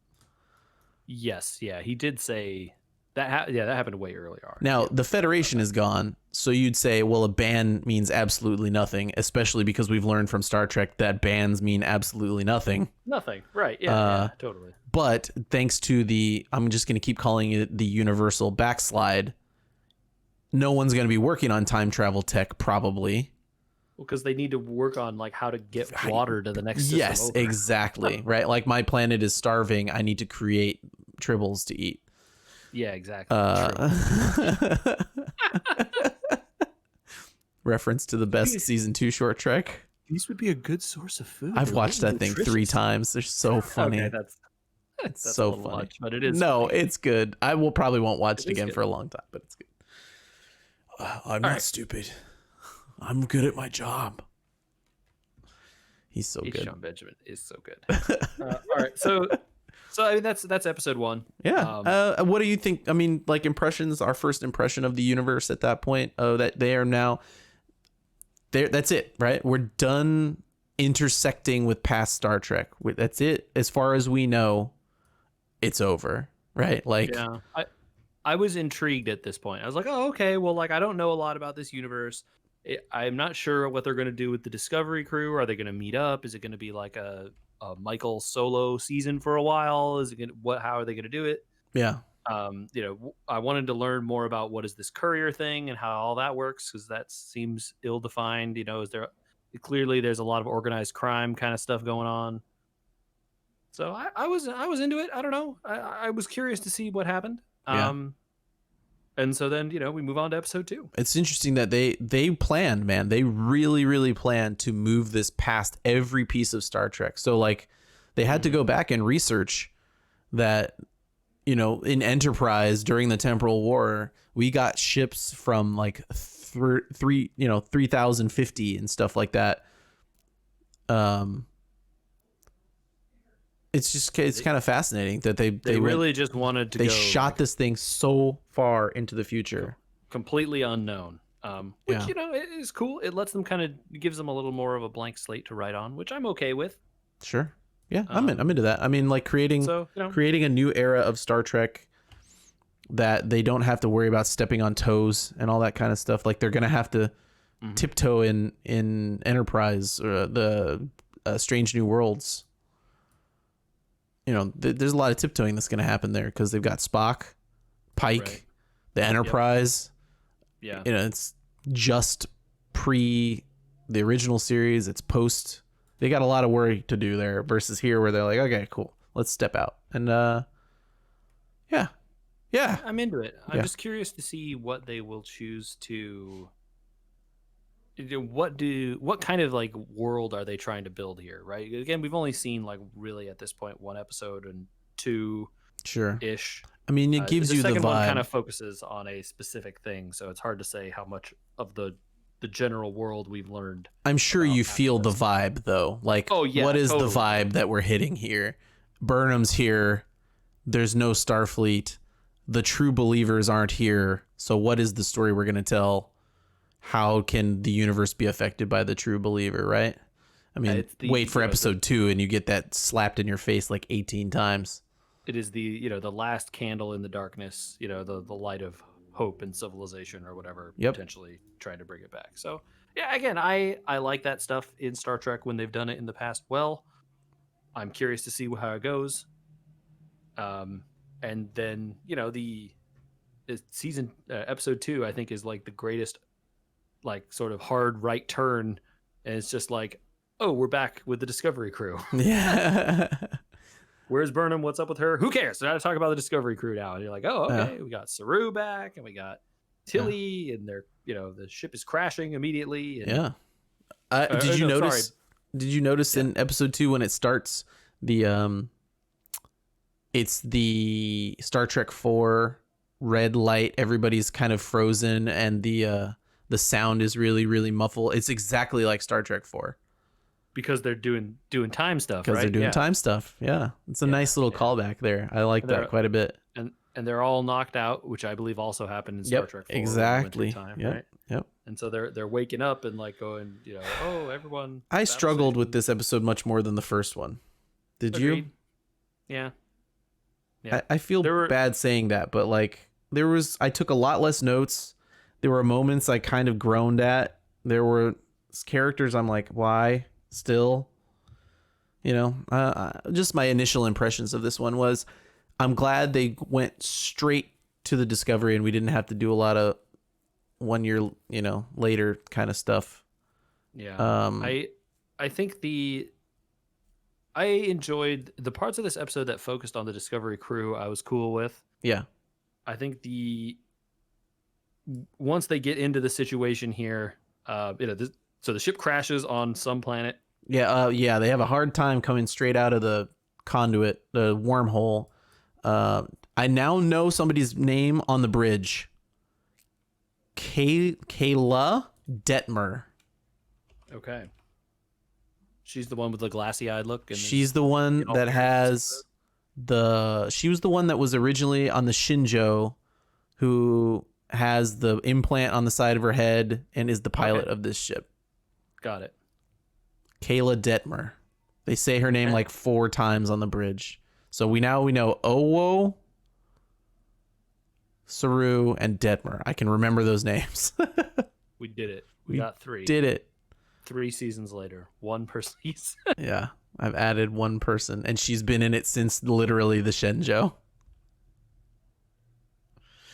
Yes, yeah, he did say that. That happened way earlier. Now, the Federation is gone, so you'd say, well, a ban means absolutely nothing, especially because we've learned from Star Trek that bans mean absolutely nothing. Nothing, right, yeah, totally. But thanks to I'm just going to keep calling it the universal backslide, no one's going to be working on time travel tech, probably. Well, because they need to work on how to get water to the next system. Yes, over. Exactly. Right. Like my planet is starving. I need to create tribbles to eat. Yeah, exactly. Reference to the best season 2 short trek. These would be a good source of food. I've watched that thing 3 times. They're so funny. Okay, that's so a funny. much, but it is. No, funny. it's good. I will probably won't watch it again good. for a long time, but it's good. I'm not stupid. I'm good at my job. He's so good. Sean Benjamin is so good. All right, so I mean that's episode 1. Yeah. What do you think? I mean, impressions. Our first impression of the universe at that point. Oh, that they are now. There. That's it, right? We're done intersecting with past Star Trek. That's it. As far as we know, it's over, right? Yeah. I was intrigued at this point. I was like, oh, okay. Well, I don't know a lot about this universe. I'm not sure what they're going to do with the Discovery crew. Are they going to meet up? Is it going to be like a Michael solo season for a while? Is it how are they going to do it? Yeah. I wanted to learn more about what is this courier thing and how all that works, because that seems ill-defined. Is there clearly there's a lot of organized crime kind of stuff going on. So I was into it. I don't know. I was curious to see what happened. Yeah. And so then, we move on to episode 2. It's interesting that they planned, man. They really, really planned to move this past every piece of Star Trek. So they had to go back and research that, in Enterprise during the Temporal War, we got ships from 3050 and stuff like that. It's kind of fascinating that they really just wanted to they go shot this thing so far into the future, completely unknown, which it is cool. It lets them gives them a little more of a blank slate to write on, which I'm okay with. Sure. Yeah, I'm into that. I mean, creating a new era of Star Trek that they don't have to worry about stepping on toes and all that kind of stuff. They're gonna have to tiptoe in Enterprise or the Strange New Worlds. There's a lot of tiptoeing that's going to happen there because they've got Spock, Pike, the Enterprise. Yep. Yeah. It's just pre the original series. It's post. They got a lot of work to do there versus here where they're like, okay, cool, let's step out. And yeah. I'm into it. I'm just curious to see what they will choose to. What kind of world are they trying to build here, right? Again, we've only seen really at this point 1 episode and 2 ish. I mean, it gives you the vibe. The second one kind of focuses on a specific thing, so it's hard to say how much of the general world we've learned. I'm sure you feel the vibe though. What is the vibe that we're hitting here? Burnham's here. There's no Starfleet. the true believers aren't here. So what is the story we're going to tell? How can the universe be affected by the true believer, right? I mean, It's the, wait for you know, episode 2 and you get that slapped in your face like 18 times. it is the the last candle in the darkness, the light of hope and civilization or whatever, Yep. potentially trying to bring it back. So yeah, again, I like that stuff in Star Trek when they've done it in the past. Well, I'm curious to see how it goes. And then the season episode 2, I think, is like the greatest, like, sort of hard right turn, and it's just like, oh, we're back with the Discovery crew. Yeah. Where's Burnham? What's up with her? Who cares? So I got to talk about the Discovery crew now. And you're like, oh, okay. We got Saru back, and we got Tilly, and they're, the ship is crashing immediately. And, yeah. Did you notice? Sorry. Did you notice in episode 2 when it starts, it's the Star Trek 4 red light. Everybody's kind of frozen, and the sound is really, really muffled. It's exactly like Star Trek 4. Because they're doing time stuff, right? Because they're doing time stuff. Yeah. It's a nice little callback there. I like that quite a bit. And they're all knocked out, which I believe also happened in Star Trek 4. Exactly. Time, yep. Right? Yep. And so they're waking up and like going, oh, everyone. I struggled with this episode much more than the first one. Did Agreed. you? Yeah. I feel bad saying that, but like I took a lot less notes. There were moments I kind of groaned at. There were characters I'm like, why? Still, just my initial impressions of this one was, I'm glad they went straight to the Discovery and we didn't have to do a lot of 1 year, later kind of stuff. Yeah. I think I enjoyed the parts of this episode that focused on the Discovery crew. I was cool with. Yeah. I think once they get into the situation here, so the ship crashes on some planet. Yeah, they have a hard time coming straight out of the conduit, the wormhole. I now know somebody's name on the bridge. Kayla Detmer. Okay. She's the one with the glassy-eyed look. And she's the one that has she was the one that was originally on the Shinjo, who has the implant on the side of her head and is the pilot of this ship. Got it. Kayla Detmer. They say her name like 4 times on the bridge. So we know Owo, Saru, and Detmer. I can remember those names. We did it. We got 3. Did it. 3 seasons later. 1 per season. Yeah. I've added 1 person, and she's been in it since literally the Shenzhou.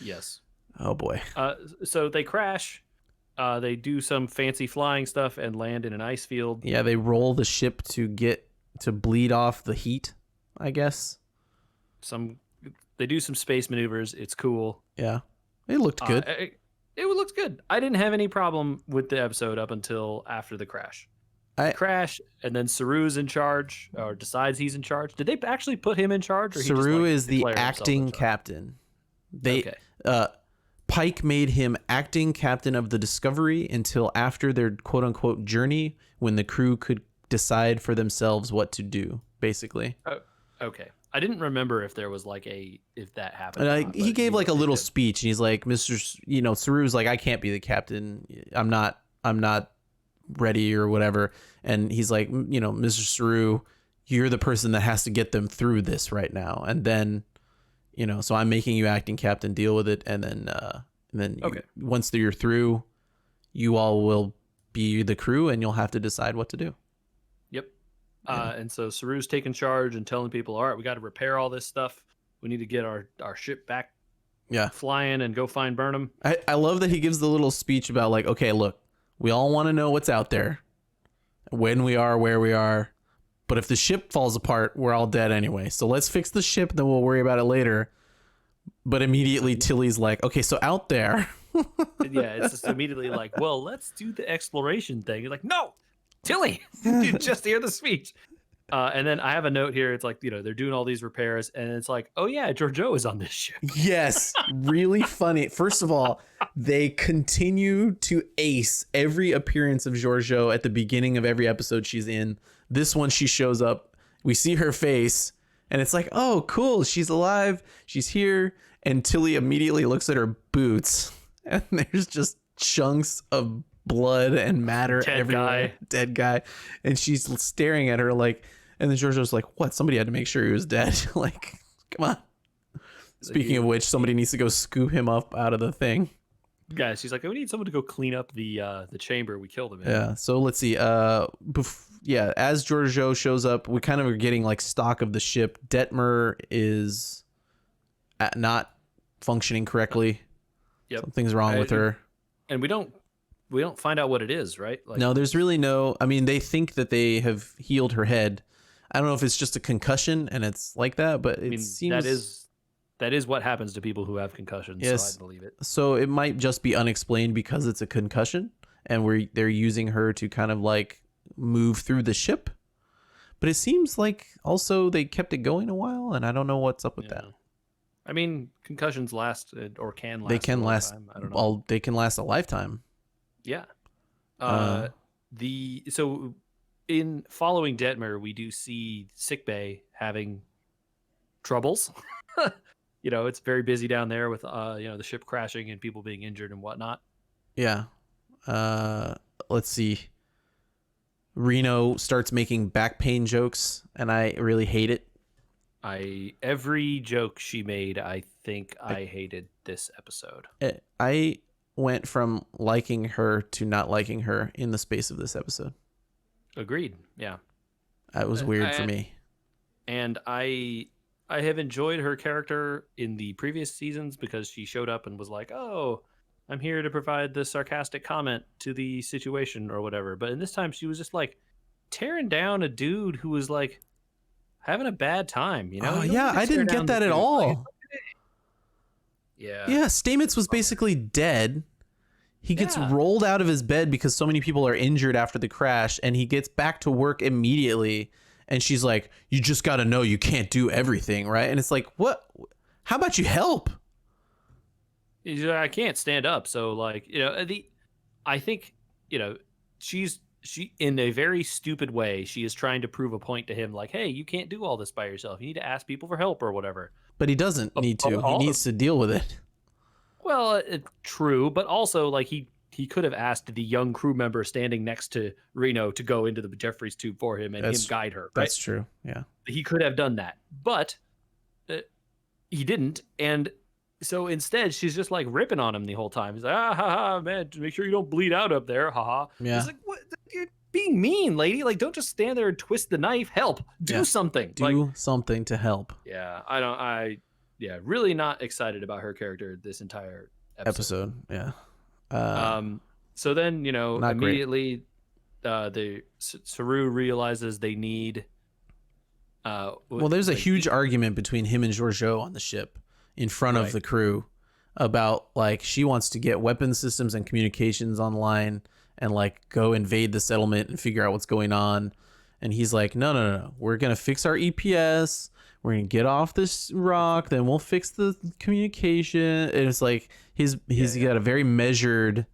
Yes. Oh, boy. So they crash. They do some fancy flying stuff and land in an ice field. Yeah, they roll the ship to bleed off the heat, I guess. They do some space maneuvers. It's cool. Yeah. It looked good. It looked good. I didn't have any problem with the episode up until after the crash. Crash, and then Saru's in charge, or decides he's in charge. Did they actually put him in charge? Or Saru is the acting captain. Pike made him acting captain of the Discovery until after their quote-unquote journey, when the crew could decide for themselves what to do, basically. Oh, okay. I didn't remember if there was if that happened. And he gave like a little speech, and he's like, Saru's like, I can't be the captain. I'm not ready or whatever. And he's like, Mr. Saru, you're the person that has to get them through this right now. And then, so I'm making you acting captain, deal with it. And then once you're through, you all will be the crew and you'll have to decide what to do. Yep. And so Saru's taking charge and telling people, all right, we got to repair all this stuff. We need to get our ship back flying and go find Burnham. I love that he gives the little speech about like, okay, look, we all want to know what's out there, when we are, where we are. But if the ship falls apart, we're all dead anyway. So let's fix the ship, then we'll worry about it later. But immediately Tilly's like, okay, so out there. Yeah, it's just immediately like, well, let's do the exploration thing. You're like, no, Tilly, you just hear the speech. And then I have a note here. It's like, they're doing all these repairs, and it's like, oh yeah, Georgiou is on this ship. Yes, really funny. First of all, they continue to ace every appearance of Georgiou at the beginning of every episode she's in. This one, she shows up. We see her face, And it's like, oh, cool, she's alive, she's here. And Tilly immediately looks at her boots, and there's just chunks of blood and matter everywhere. Dead guy. And she's staring at her like, and then Giorgio's like, what? Somebody had to make sure he was dead. Like, come on. Speaking of which, somebody needs to go scoop him up out of the thing. Yeah, she's like, we need someone to go clean up the chamber we killed him in. Yeah. So let's see. As Giorgio shows up, we kind of are getting like stock of the ship. Detmer is not functioning correctly. Yep. Something's wrong with her. And we don't find out what it is, right? Like, no, there's really no. I mean, they think that they have healed her head. I don't know if it's just a concussion and it's like that, but it seems that is what happens to people who have concussions. Yes. So I believe it. So it might just be unexplained because it's a concussion, and they're using her to kind of like move through the ship. But it seems like also they kept it going a while, and I don't know what's up with that. I mean, concussions last or can last. They can last. Time. I don't know. Well, they can last a lifetime. Yeah. So in following Detmer, we do see Sickbay having troubles. It's very busy down there with the ship crashing and people being injured and whatnot. Yeah. Let's see. Reno starts making back pain jokes, and I really hate it. Every joke she made, I think I hated this episode. I went from liking her to not liking her in the space of this episode. Agreed. Yeah. That was weird for me. And I have enjoyed her character in the previous seasons because she showed up and was like, oh, I'm here to provide the sarcastic comment to the situation or whatever. But in this time, she was just like tearing down a dude who was like having a bad time, Oh, yeah, I didn't get that at all. Like, yeah. Yeah, Stamets was basically dead. He gets rolled out of his bed because so many people are injured after the crash, and he gets back to work immediately. And she's like, you just got to know you can't do everything, right? And it's like, what? How about you help? He's like, I can't stand up. So, like, I think, she in a very stupid way, she is trying to prove a point to him, like, hey, you can't do all this by yourself. You need to ask people for help or whatever. But he doesn't need to. He needs to deal with it. Well, true, but also, like, he could have asked the young crew member standing next to Reno to go into the Jeffries tube for him and him guide her. Right? That's true. Yeah. He could have done that, but he didn't. And so instead, she's just like ripping on him the whole time. He's like, ha ha, man, make sure you don't bleed out up there. Ha ha. Yeah. He's like, what? You're being mean, lady. Like, don't just stand there and twist the knife. Help. Do something. Do something to help. Yeah. Really not excited about her character this entire episode. Yeah. So then, immediately the Saru realizes they need there's a huge argument between him and Giorgio on the ship in front of the crew about, like, she wants to get weapon systems and communications online and, like, go invade the settlement and figure out what's going on. And he's like, no. We're going to fix our EPS. We're going to get off this rock. Then we'll fix the communication. And it's like he's got a very measured,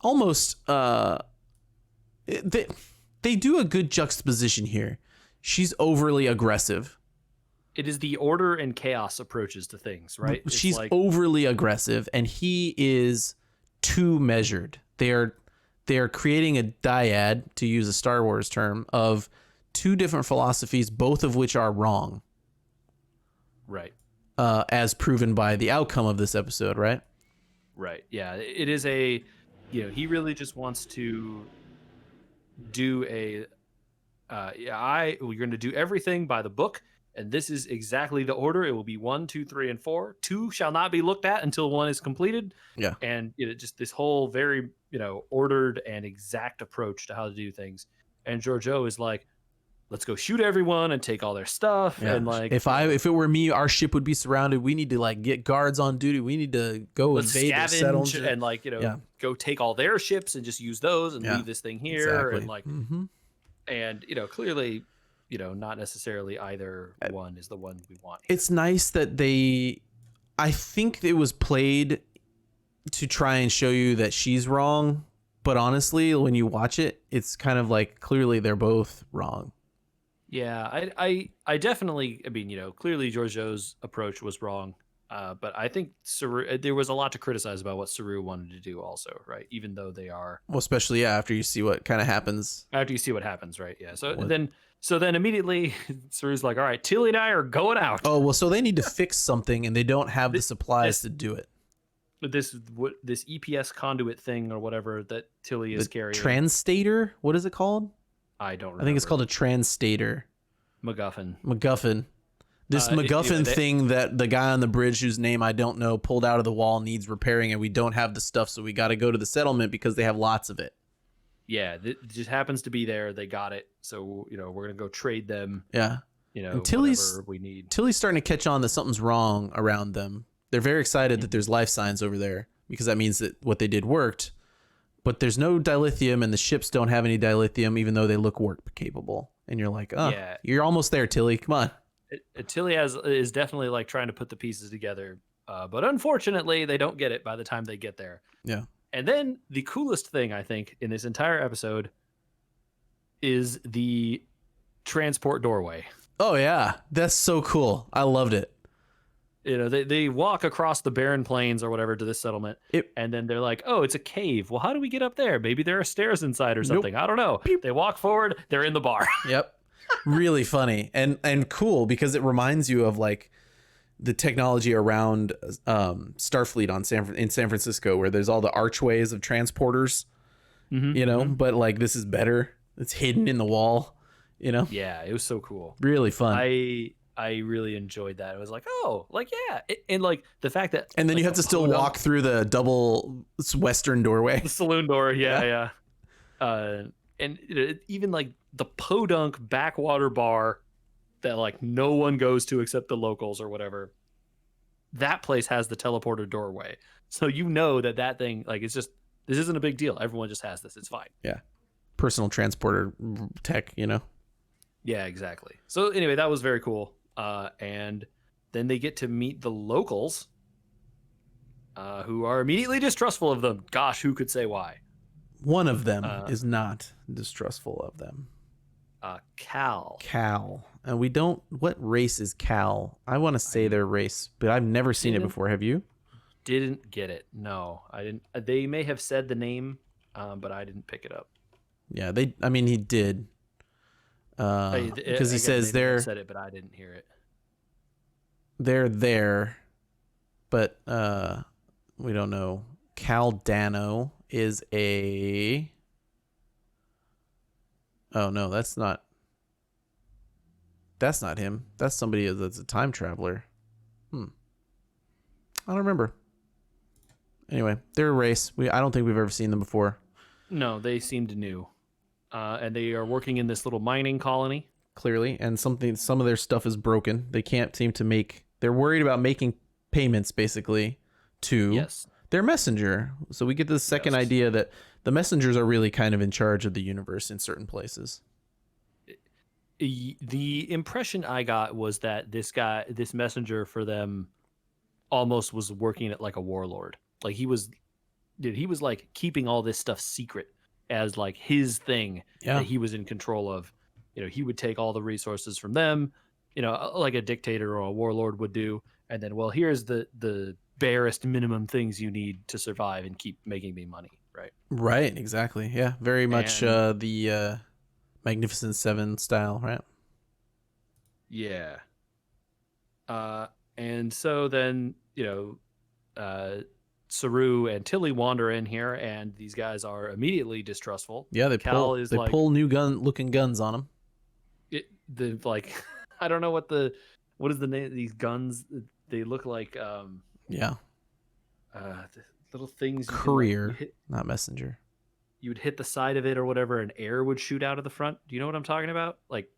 almost, they do a good juxtaposition here. She's overly aggressive. It is the order and chaos approaches to things, right? She's overly aggressive, and he is too measured. They are creating a dyad, to use a Star Wars term, of two different philosophies, both of which are wrong. Right. As proven by the outcome of this episode, right? Right. Yeah. It is he really just wants to do we're going to do everything by the book. And this is exactly the order. It will be 1, 2, 3, and 4. 2 shall not be looked at until 1 is completed. Yeah. And just this whole very, ordered and exact approach to how to do things. And Giorgio is like, let's go shoot everyone and take all their stuff. Yeah. And like, if it were me, our ship would be surrounded. We need to, like, get guards on duty. We need to go invade the settlement and, like, go take all their ships and just use those and leave this thing here. Exactly. And like, and clearly, not necessarily either one is the one we want here. It's nice that I think it was played to try and show you that she's wrong. But honestly, when you watch it, it's kind of like clearly they're both wrong. Yeah, I definitely. I mean, clearly Giorgio's approach was wrong. But I think there was a lot to criticize about what Saru wanted to do, also, right? Even though they are Well, especially after you see what kind of happens. after you see what happens, right? Yeah. So What? then immediately Saru's like, "All right, Tilly and I are going out." Oh well, so they need to fix something, and they don't have the supplies This to do it. this EPS conduit thing or whatever that Tilly is The carrying. translator. What is it called? I don't remember. I think it's called a translator. MacGuffin. MacGuffin. This MacGuffin thing that the guy on the bridge, whose name I don't know, pulled out of the wall, needs repairing, and we don't have the stuff, so we got to go to the settlement because they have lots of it. Yeah, it just happens to be there. They got it, so we're gonna go trade them. Yeah. And whatever we need. Tilly's starting to catch on that something's wrong around them. They're very excited that there's life signs over there because that means that what they did worked. But there's no dilithium, and the ships don't have any dilithium, even though they look work capable. And you're like, oh, yeah, you're almost there, Tilly. Come on. Tilly is definitely like trying to put the pieces together, but unfortunately, they don't get it by the time they get there. Yeah. And then the coolest thing I think in this entire episode is the transport doorway. Oh yeah, that's so cool. I loved it. They walk across the barren plains or whatever to this settlement, and then they're like, "Oh, it's a cave. Well, how do we get up there? Maybe there are stairs inside or something. Nope. I don't know." Beep. They walk forward. They're in the bar. Yep. Really funny and cool because it reminds you of like the technology around Starfleet in San Francisco, where there's all the archways of transporters. But like this is better. It's hidden in the wall. Yeah, it was so cool. Really fun. I really enjoyed that. It was like, oh, like, yeah. And like the fact that. And then like, you have to still walk through the double western doorway. The saloon door. Yeah. And even like the podunk backwater bar that like no one goes to except the locals or whatever. That place has the teleporter doorway. So that thing, like, it's just, this isn't a big deal. Everyone just has this. It's fine. Yeah. Personal transporter tech, Yeah, exactly. So anyway, that was very cool. And then they get to meet the locals, who are immediately distrustful of them. Gosh, who could say why? One of them is not distrustful of them. Cal. And we don't... What race is Cal? I want to say their race, but I've never seen it before. Have you? Didn't get it. No, I didn't. They may have said the name, but I didn't pick it up. Yeah, he did. Because he says they're... said it, but I didn't hear it. They're there, but we don't know. Cal Dano is a... Oh, no, that's not him. That's somebody that's a time traveler. I don't remember. Anyway, they're a race. I don't think we've ever seen them before. No, they seemed new. And they are working in this little mining colony. Clearly, and some of their stuff is broken. They can't seem to make... They're worried about making payments, basically, to their messenger. So we get the second idea that the messengers are really kind of in charge of the universe in certain places. The impression I got was that this messenger for them almost was working at like a warlord. Like he was like keeping all this stuff secret as like his thing that he was in control of. He would take all the resources from them, like a dictator or a warlord would do. And then, well, here's the barest minimum things you need to survive and keep making me money. Right. Right. Exactly. Yeah. Very much the Magnificent Seven style. Right. Yeah. And so then, Saru and Tilly wander in here, and these guys are immediately distrustful. Yeah, they pull new looking guns on them. I don't know what is the name of these guns? They look like the little things. Courier, not messenger. You would hit the side of it or whatever, and air would shoot out of the front. Do you know what I'm talking about? Like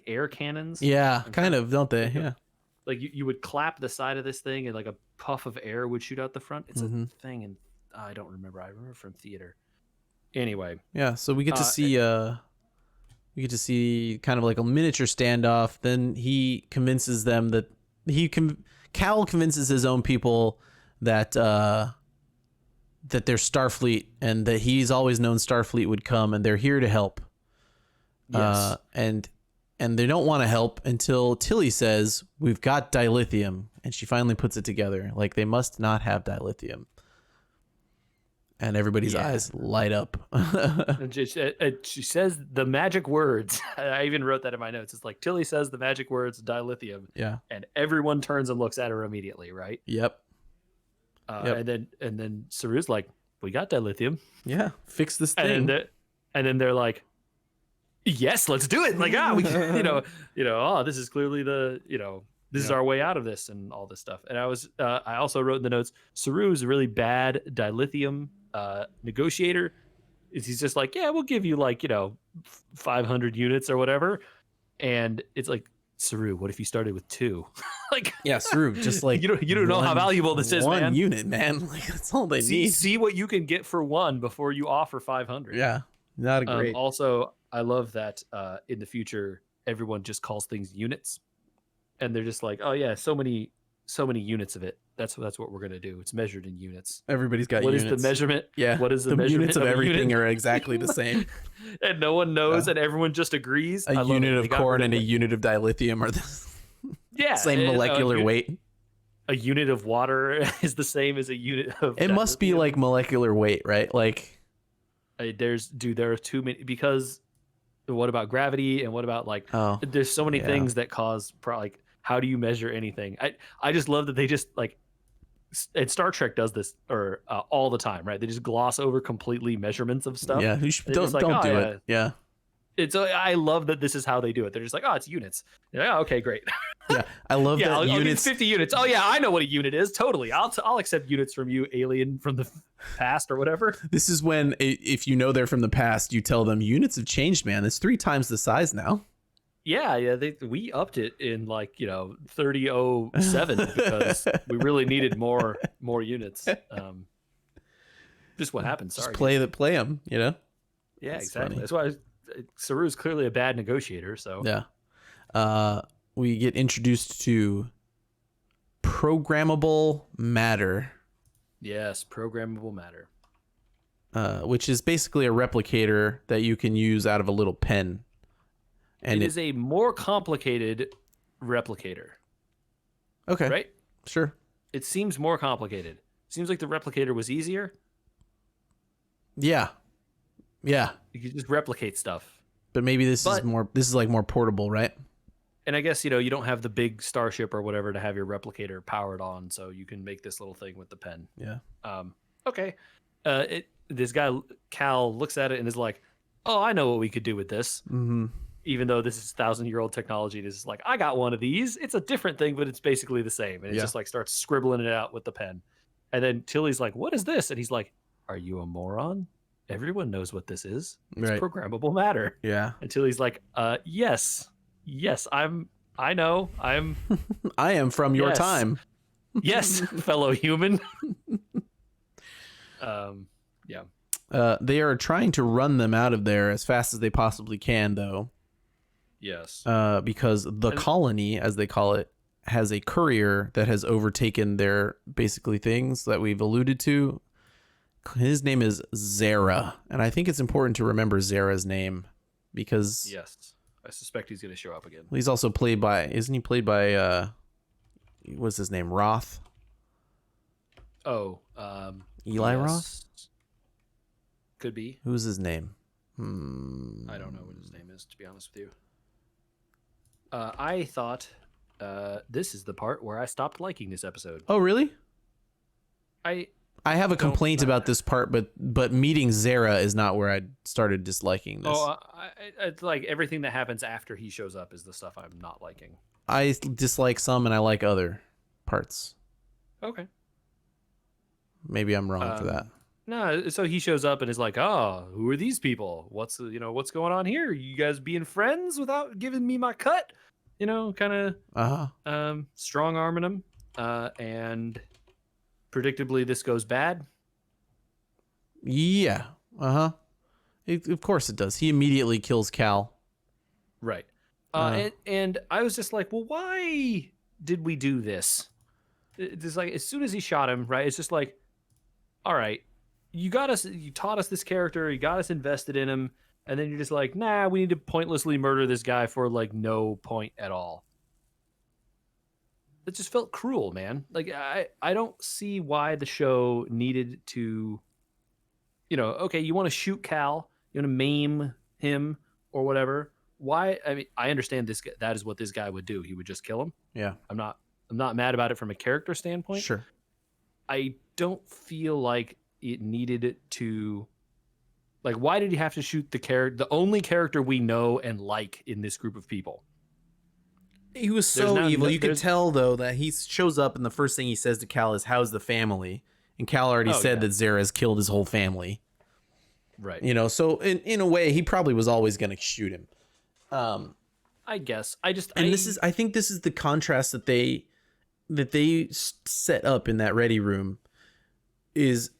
air cannons. Yeah, kind of, don't they? Yeah. Like you would clap the side of this thing, and like a puff of air would shoot out the front. It's a thing, and I don't remember. I remember from theater. Anyway. Yeah, so we get to see kind of like a miniature standoff. Then he convinces them that Cal convinces his own people that they're Starfleet and that he's always known Starfleet would come and they're here to help. Yes. And and they don't want to help until Tilly says, "We've got dilithium," and she finally puts it together. Like, they must not have dilithium. And everybody's eyes light up. And she says the magic words. I even wrote that in my notes. It's like Tilly says the magic words, dilithium. Yeah. And everyone turns and looks at her immediately, right? Yep. And then Saru's like, "We got dilithium." Yeah. Fix this thing. And then they're like, "Yes, let's do it." Like, we, this is clearly this is our way out of this and all this stuff. And I also wrote in the notes, Saru is a really bad dilithium negotiator. He's just like, yeah, we'll give you 500 units or whatever. And it's like, Saru, what if you started with 2? Like, yeah, Saru, just like you don't know how valuable this is, man. 1 unit, man. Like, that's all they need. See what you can get for 1 before you offer 500. Yeah, not a great. Also, I love that in the future, everyone just calls things units, and they're just like, oh yeah, so many units of it. That's what we're gonna do. It's measured in units. Everybody's got what units. What is the measurement? Yeah. What is the measurement? Units of a everything unit? are exactly the same. And no one knows, and everyone just agrees. A unit of corn and a unit of dilithium are the same molecular weight. A unit of water is the same as a unit of. It must be like molecular weight, right? Like, there are too many, because what about gravity, and what about there's so many things that cause how do you measure anything? I just love that they just and Star Trek does this all the time, right? They just gloss over completely measurements of stuff. Yeah, don't do it. Yeah. I love that this is how they do it. They're just like, oh, it's units. Yeah, okay, great. Yeah, I love that. I'll units. 50 units. Oh yeah, I know what a unit is. Totally. I'll accept units from you, alien from the past or whatever. This is when, if you know they're from the past, you tell them units have changed, man. It's 3 times the size now. Yeah. We upped it in 3007 because we really needed more units. Just what happened. Sorry. Just play them. You know. Yeah, That's exactly. funny. That's why Saru is clearly a bad negotiator. So yeah. We get introduced to programmable matter. Yes, programmable matter. Which is basically a replicator that you can use out of a little pen. And it is a more complicated replicator. Okay. Right? Sure. It seems more complicated. Seems like the replicator was easier. Yeah. Yeah. You could just replicate stuff. But maybe this is more portable, right? And I guess, you don't have the big starship or whatever to have your replicator powered on, so you can make this little thing with the pen. Yeah. Okay. This guy, Cal, looks at it and is like, oh, I know what we could do with this. Mm-hmm. Even though this is 1,000-year-old technology, it is like, I got one of these. It's a different thing, but it's basically the same. And it just starts scribbling it out with the pen. And then Tilly's like, what is this? And he's like, are you a moron? Everyone knows what this is. It's programmable matter. Yeah. And Tilly's like, yes, I know. I am from your time. Yes, fellow human. Yeah. They are trying to run them out of there as fast as they possibly can, though. Yes. Because the colony, as they call it, has a courier that has overtaken their basically things that we've alluded to. His name is Zara, and I think it's important to remember Zara's name because yes, I suspect he's going to show up again. He's also played by, isn't he played by what's his name, Roth? Oh, Eli yes. Roth? Could be. Who's his name? I don't know what his name is, to be honest with you. I thought this is the part where I stopped liking this episode. Oh, really? I have a complaint about this part, but meeting Zara is not where I started disliking this. Oh, it's like everything that happens after he shows up is the stuff I'm not liking. I dislike some and I like other parts. Okay. Maybe I'm wrong for that. No, so he shows up and is like, "Oh, who are these people? What's going on here? You guys being friends without giving me my cut?" Kind of strong arming him, and predictably this goes bad. Yeah. Of course it does. He immediately kills Cal. Right. And I was just like, well, why did we do this? It's like, as soon as he shot him, right? It's just like, all right, you taught us this character, you got us invested in him, and then you're just like, nah, we need to pointlessly murder this guy for like no point at all. It just felt cruel, man. Like I don't see why the show needed to, okay, you want to shoot Cal, you want to maim him or whatever. Why? I mean, I understand that is what this guy would do. He would just kill him. Yeah. I'm not mad about it from a character standpoint. Sure. I don't feel like it needed to, like, why did he have to shoot the only character we know and like in this group of people? He was so evil. You could tell, though, that he shows up and the first thing he says to Cal is, "How's the family?" And Cal already said that Zara's killed his whole family. Right. So in a way, he probably was always going to shoot him. I guess. I think this is the contrast that they set up in that ready room, is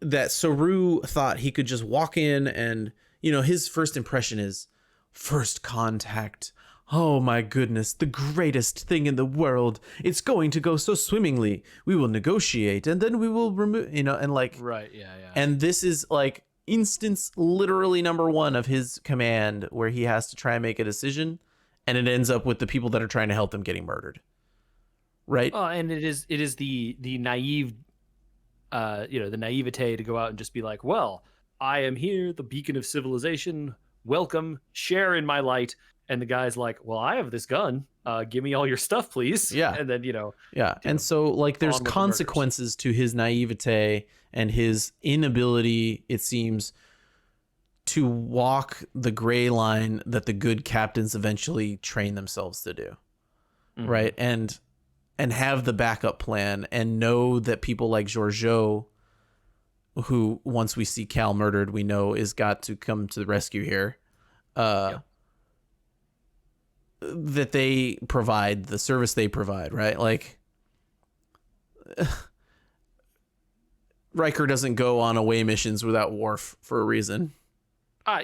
that Saru thought he could just walk in and, his first impression is first contact. Oh my goodness, the greatest thing in the world. It's going to go so swimmingly. We will negotiate and then we will remove, and like, right. Yeah. And this is like instance literally number 1 of his command where he has to try and make a decision, and it ends up with the people that are trying to help him getting murdered. Right. Oh, and it is the naive, the naivete to go out and just be like, well, I am here, the beacon of civilization. Welcome, share in my light. And the guy's like, well, I have this gun. Give me all your stuff, please. Yeah. And then, Yeah. And so, like, there's consequences to his naivete and his inability, it seems, to walk the gray line that the good captains eventually train themselves to do. Mm-hmm. Right. And have the backup plan and know that people like Georgiou, who once we see Cal murdered, we know is got to come to the rescue here. That they provide the service they provide, right? Like, Riker doesn't go on away missions without Worf for a reason.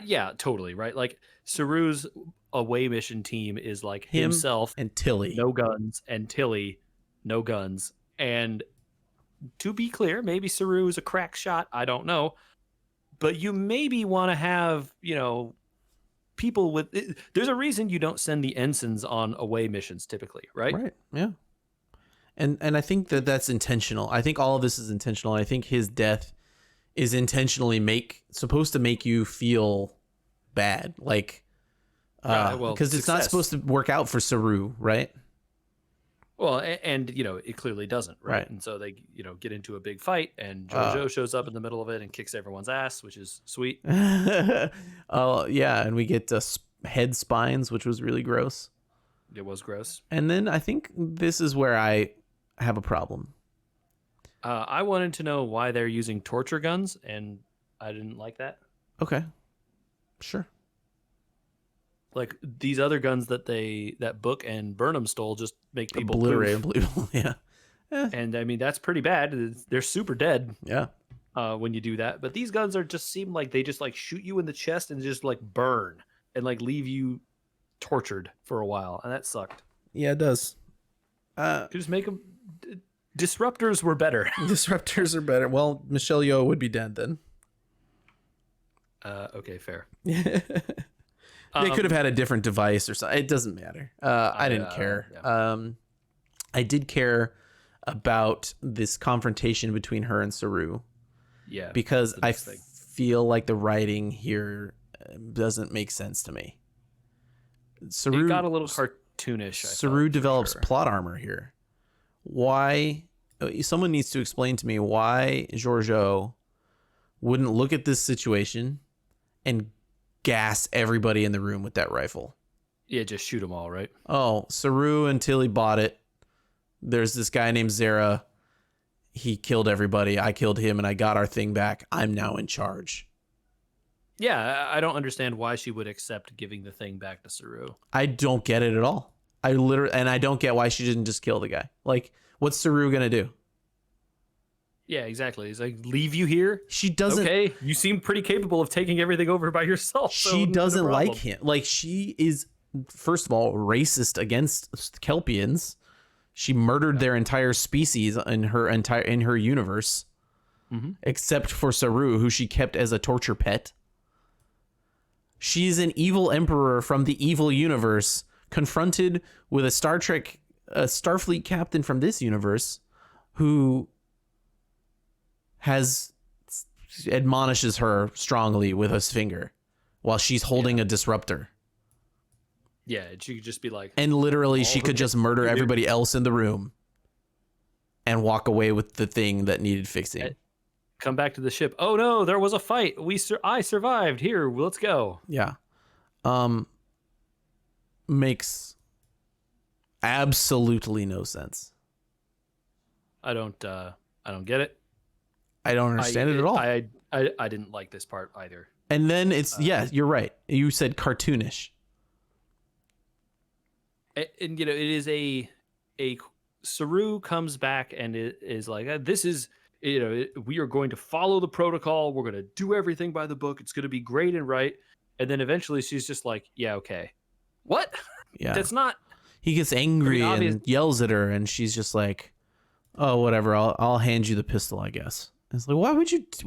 Yeah, totally, right? Like, Saru's away mission team is like himself and Tilly, no guns, and Tilly, no guns. And to be clear, maybe Saru is a crack shot. I don't know, but you maybe want to have, people with. There's a reason you don't send the ensigns on away missions typically, right? Right. Yeah. And I think that's intentional. I think all of this is intentional. I think his death is intentionally supposed to make you feel bad, like, because it's not supposed to work out for Saru, right? Well, and it clearly doesn't, right? And so they get into a big fight, and Georgiou shows up in the middle of it and kicks everyone's ass, which is sweet. Oh yeah, and we get head spines, which was really gross. It was gross. And then I think this is where I have a problem. I wanted to know why they're using torture guns, and I didn't like that. Okay, sure. Like, these other guns that Book and Burnham stole just make people obliterate people. Yeah. And I mean, that's pretty bad. They're super dead. Yeah. When you do that, but these guns seem like they just like shoot you in the chest and just like burn and like leave you tortured for a while, and that sucked. Yeah, it does. Just make them. Disruptors were better. Disruptors are better. Well, Michelle Yeoh would be dead then. Okay, fair. They could have had a different device or something. It doesn't matter. I didn't care. Yeah. I did care about this confrontation between her and Saru. Yeah. Because I feel like the writing here doesn't make sense to me. Saru, it got a little cartoonish. Saru develops plot armor here. Why? Someone needs to explain to me why Georgiou wouldn't look at this situation and gas everybody in the room with that rifle. Yeah, just shoot them all, right? Oh, Saru and Tilly bought it. There's this guy named Zara. He killed everybody. I killed him, and I got our thing back. I'm now in charge. Yeah, I don't understand why she would accept giving the thing back to Saru. I don't get it at all. I don't get why she didn't just kill the guy. Like, what's Saru gonna do? Yeah, exactly. He's like, leave you here? She doesn't. Okay, you seem pretty capable of taking everything over by yourself. She doesn't like him. Like, she is, first of all, racist against Kelpians. She murdered their entire species in her universe, except for Saru, who she kept as a torture pet. She's an evil emperor from the evil universe, confronted with a Starfleet captain from this universe, who admonishes her strongly with his finger while she's holding a disruptor. Yeah, she could just be like, and literally she could just murder everybody else in the room and walk away with the thing that needed fixing. Come back to the ship. Oh no, there was a fight. I survived. Here, let's go. Yeah. Makes absolutely no sense. I don't get it. I don't understand it at all. I didn't like this part either. And then it's you're right. You said cartoonish. And you know, it is a Saru comes back and it is like, this is, you know, we are going to follow the protocol. We're going to do everything by the book. It's going to be great and right. And then eventually she's just like, yeah, okay. What? Yeah. That's not. He gets angry and yells at her, and she's just like, oh, whatever. I'll hand you the pistol, I guess. It's like,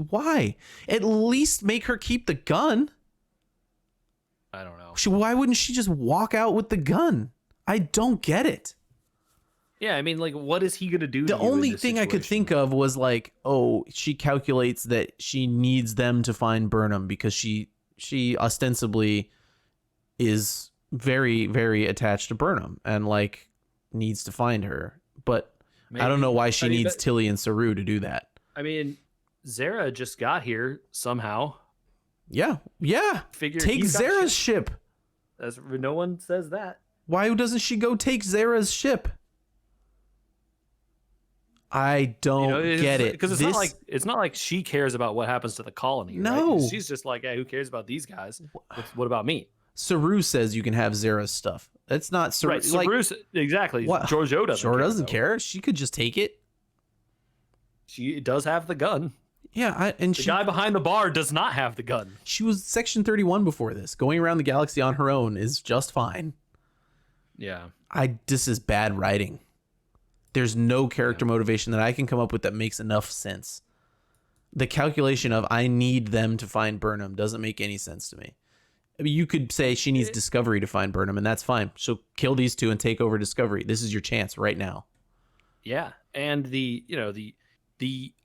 why? At least make her keep the gun. I don't know. Why wouldn't she just walk out with the gun? I don't get it. Yeah, I mean, like, what is he going to do? The only thing I could think of was like, oh, she calculates that she needs them to find Burnham because she ostensibly is very, very attached to Burnham and like needs to find her. But maybe, I don't know why she needs Tilly and Saru to do that. I mean, Zara just got here somehow. Yeah. Take Zara's ship. No one says that. Why doesn't she go take Zara's ship? I don't get it. Because it's not like she cares about what happens to the colony. No. Right? She's just like, hey, who cares about these guys? What about me? Saru says you can have Zara's stuff. That's not Saru. Right, Saru, exactly. What? Giorgio doesn't care. She could just take it. She does have the gun. Yeah, the guy behind the bar does not have the gun. She was Section 31 before this. Going around the galaxy on her own is just fine. Yeah. This is bad writing. There's no character motivation that I can come up with that makes enough sense. The calculation of I need them to find Burnham doesn't make any sense to me. I mean, you could say she needs Discovery to find Burnham, and that's fine. So kill these two and take over Discovery. This is your chance right now. Yeah, and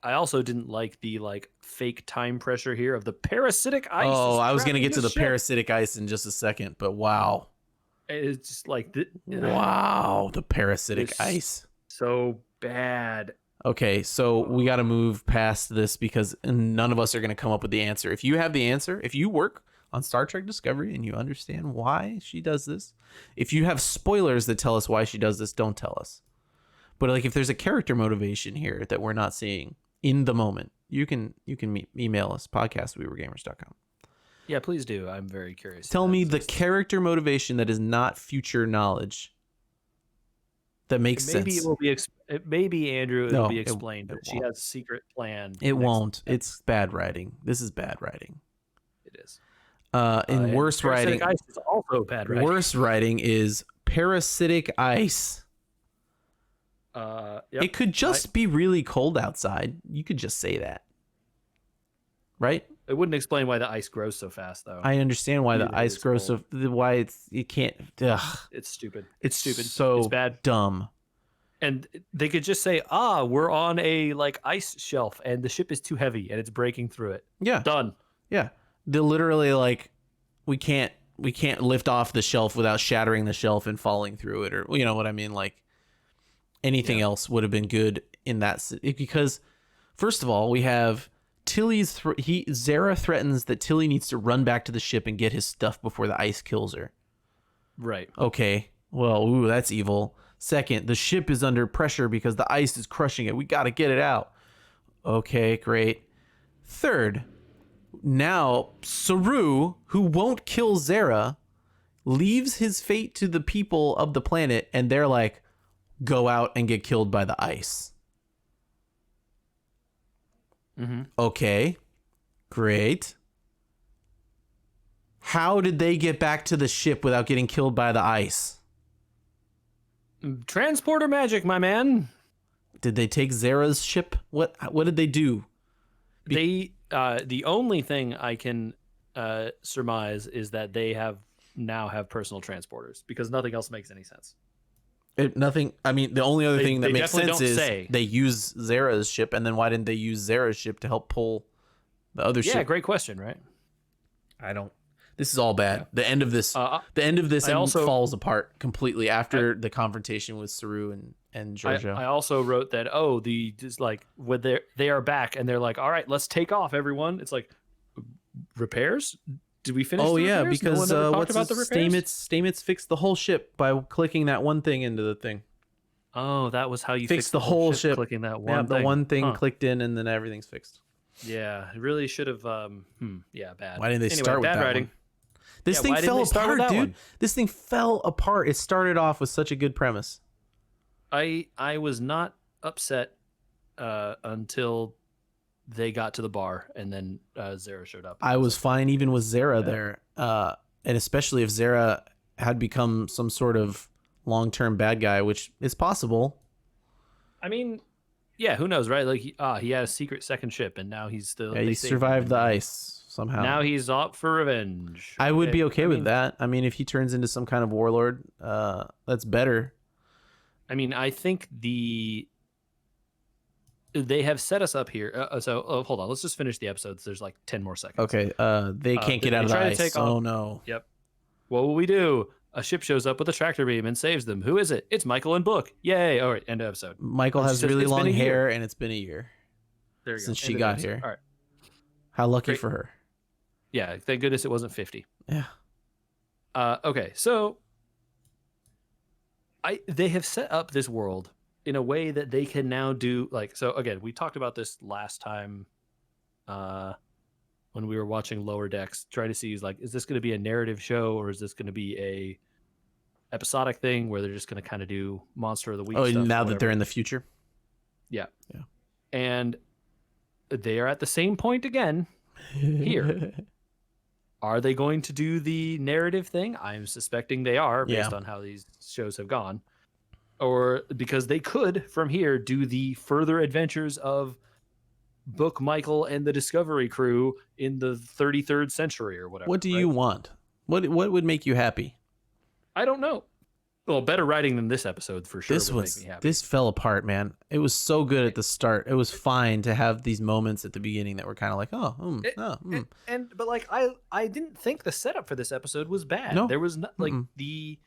I also didn't like the fake time pressure here of the parasitic ice. Oh, I was gonna get to the parasitic ice in just a second, but wow. It's just like wow, the parasitic ice. So bad. Okay, so we got to move past this because none of us are going to come up with the answer. If you have the answer, if you work on Star Trek Discovery and you understand why she does this, if you have spoilers that tell us why she does this, don't tell us. But like if there's a character motivation here that we're not seeing in the moment, you can email us, podcast@wewergamers.com. Yeah, please do. I'm very curious. Tell me the character motivation that is not future knowledge. That makes sense. Maybe Andrew, it'll be explained. But she has a secret plan. It won't. It's bad writing. This is bad writing. It is. And worse writing. Ice is also bad writing. Worse writing is parasitic ice. Yep. It could just be really cold outside. You could just say that, right? It wouldn't explain why the ice grows so fast, though. I understand why the ice grows so. Why you can't. Ugh. It's stupid. It's stupid. So it's bad. Dumb. And they could just say, we're on a ice shelf, and the ship is too heavy, and it's breaking through it. Yeah. Done. Yeah. They're literally we can't lift off the shelf without shattering the shelf and falling through it, or you know what I mean. Like anything else would have been good in that because, first of all, we have. Zara threatens that Tilly needs to run back to the ship and get his stuff before the ice kills her. Right. Okay. Well, that's evil. Second, the ship is under pressure because the ice is crushing it. We got to get it out. Okay, great. Third, now Saru, who won't kill Zara, leaves his fate to the people of the planet, and they're like, go out and get killed by the ice. Mm-hmm. Okay, great. How did they get back to the ship without getting killed by the ice? Transporter magic, my man. Did they take Zara's ship? What did they do? The only thing I can surmise is that they now have personal transporters because nothing else makes any sense. Nothing. I mean, the only other thing that makes sense is say. they use Zara's ship, and then why didn't they use Zara's ship to help pull the other ship? Yeah, great question, right? I don't. This is all bad. Yeah. The end of this falls apart completely after the confrontation with Saru and Giorgio. I also wrote that when they are back and they're like, all right, let's take off, everyone. It's like repairs. Did we finish? Because Stamets fixed the whole ship by clicking that one thing into the thing. Oh, that was how you fixed the whole ship. Clicking that one thing. The one thing clicked in, and then everything's fixed. Yeah, it really should have. Bad. Why didn't they start with bad that writing? One? This thing fell apart, dude. This thing fell apart. It started off with such a good premise. I was not upset until they got to the bar and then Zara showed up. I was fine even with Zara there, and especially if Zara had become some sort of long-term bad guy, which is possible. I mean, yeah, who knows, right? Like he had a secret second ship, and now he's still. Yeah, he survived the ice somehow. Now he's out for revenge. I would be okay with that. I mean, if he turns into some kind of warlord, that's better. I mean, I think they have set us up here. Hold on. Let's just finish the episodes. There's like 10 more seconds. Okay. They can't get out of the ice. Oh, no. Yep. What will we do? A ship shows up with a tractor beam and saves them. Who is it? It's Michael and Book. Yay. All right. End of episode. Michael has really long hair, and it's been a year since she got here. All right. How lucky for her. Yeah. Thank goodness it wasn't 50. Yeah. Okay. So they have set up this world in a way that they can now do so again, we talked about this last time when we were watching Lower Decks, trying to see is this going to be a narrative show or is this going to be a episodic thing where they're just going to kind of do Monster of the Week stuff, now that they're in the future. Yeah. And they are at the same point again here. Are they going to do the narrative thing? I'm suspecting they are based on how these shows have gone. Or because they could, from here, do the further adventures of Book, Michael, and the Discovery crew in the 33rd century or whatever. What do you want? What would make you happy? I don't know. Well, better writing than this episode for sure would make me happy. This fell apart, man. It was so good at the start. It was fine to have these moments at the beginning that were kind of like, but I didn't think the setup for this episode was bad. No. There was not the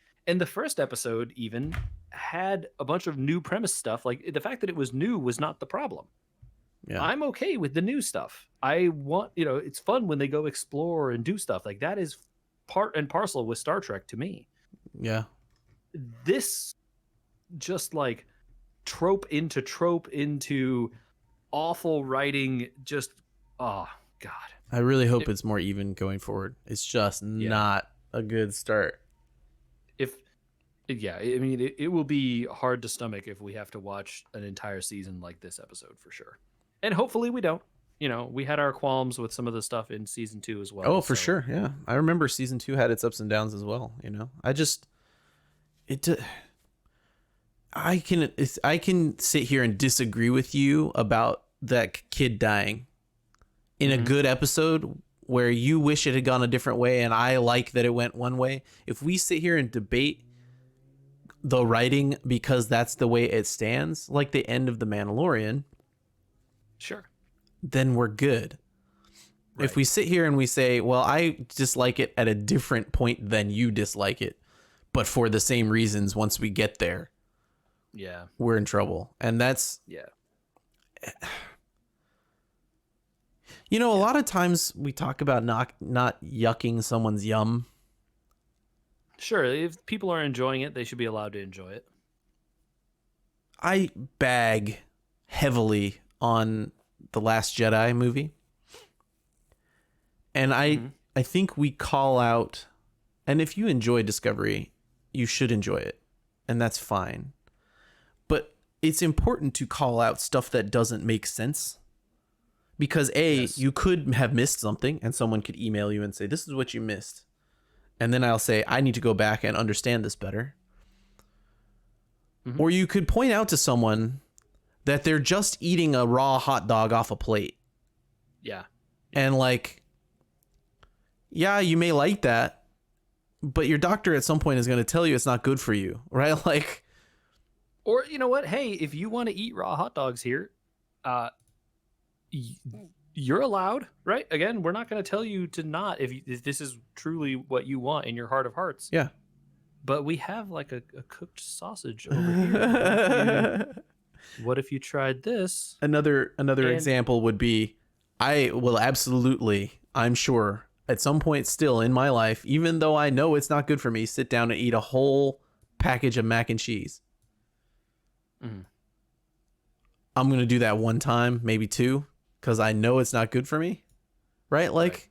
first episode even had a bunch of new premise stuff. Like the fact that it was new was not the problem. Yeah. I'm okay with the new stuff. I want, it's fun when they go explore and do stuff. Like that is part and parcel with Star Trek to me. Yeah. This just trope into awful writing. Just, oh God. I really hope it's more even going forward. It's just not a good start. It will be hard to stomach if we have to watch an entire season like this episode for sure. And hopefully we don't. We had our qualms with some of the stuff in season 2 as well. Oh, for sure. Yeah. I remember season 2 had its ups and downs as well. I can sit here and disagree with you about that kid dying in a good episode where you wish it had gone a different way and I like that it went one way. If we sit here and debate the writing because that's the way it stands, like the end of The Mandalorian, sure, then we're good. Right. If we sit here and we say, well, I dislike it at a different point than you dislike it, but for the same reasons once we get there, we're in trouble. And that's a lot of times we talk about not yucking someone's yum. Sure, if people are enjoying it, they should be allowed to enjoy it. I bag heavily on The Last Jedi movie. And I think we call out, and if you enjoy Discovery, you should enjoy it. And that's fine. But it's important to call out stuff that doesn't make sense. Because you could have missed something and someone could email you and say, this is what you missed. And then I'll say, I need to go back and understand this better. Or you could point out to someone that they're just eating a raw hot dog off a plate. Yeah. And yeah, you may like that, but your doctor at some point is going to tell you it's not good for you, right? Like, Or you know what? Hey, if you want to eat raw hot dogs here, uh, you're allowed, right? Again, we're not going to tell you to not if this is truly what you want in your heart of hearts. yeah. But we have like a cooked sausage over here. What if you tried this? Another And example would be, I will absolutely, I'm sure, at some point still in my life, even though I know it's not good for me, sit down and eat a whole package of mac and cheese. Mhm. I'm going to do that one time, maybe two, because I know it's not good for me. Right? Like, Right.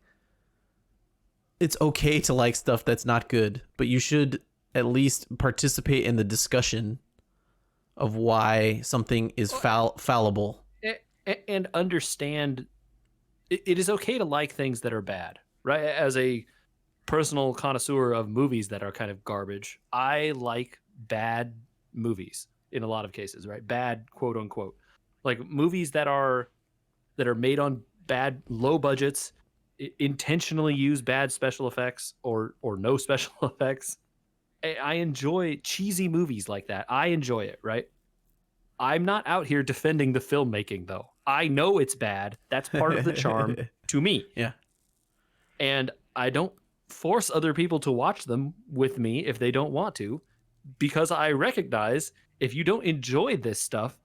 it's okay to like stuff that's not good, but you should at least participate in the discussion of why something is fallible. And understand it is okay to like things that are bad, right? As a personal connoisseur of movies that are kind of garbage, I like bad movies in a lot of cases, right? Bad, quote unquote, like movies that are made on bad, low budgets, intentionally use bad special effects or no special effects. I enjoy cheesy movies like that. I enjoy it, right? I'm not out here defending the filmmaking though. I know it's bad. That's part of the charm to me. Yeah. And I don't force other people to watch them with me if they don't want to, because I recognize if you don't enjoy this stuff,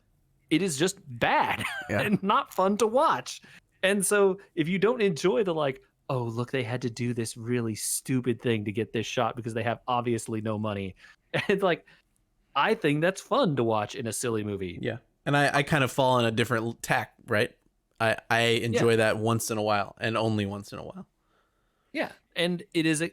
it is just bad Yeah. and not fun to watch. And so if you don't enjoy the like, oh, look, they had to do this really stupid thing to get this shot because they have obviously no money. It's like, I think that's fun to watch in a silly movie. Yeah. And I kind of fall on a different tack, right? I enjoy that once in a while and only once in a while. Yeah. And it is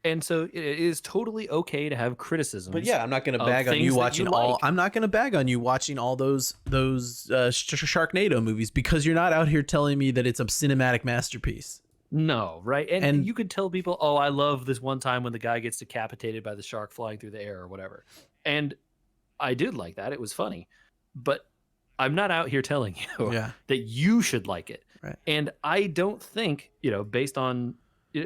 and so it is totally okay to have criticisms. But yeah, I'm not going to of bag on things you that watching you all. like. I'm not going to bag on you watching all those Sharknado movies because you're not out here telling me that it's a cinematic masterpiece. No, right? And, And- you could tell people, oh, I love this one time when the guy gets decapitated by the shark flying through the air or whatever. And I did like that. It was funny. But I'm not out here telling you Yeah. that you should like it. Right. And I don't think, based on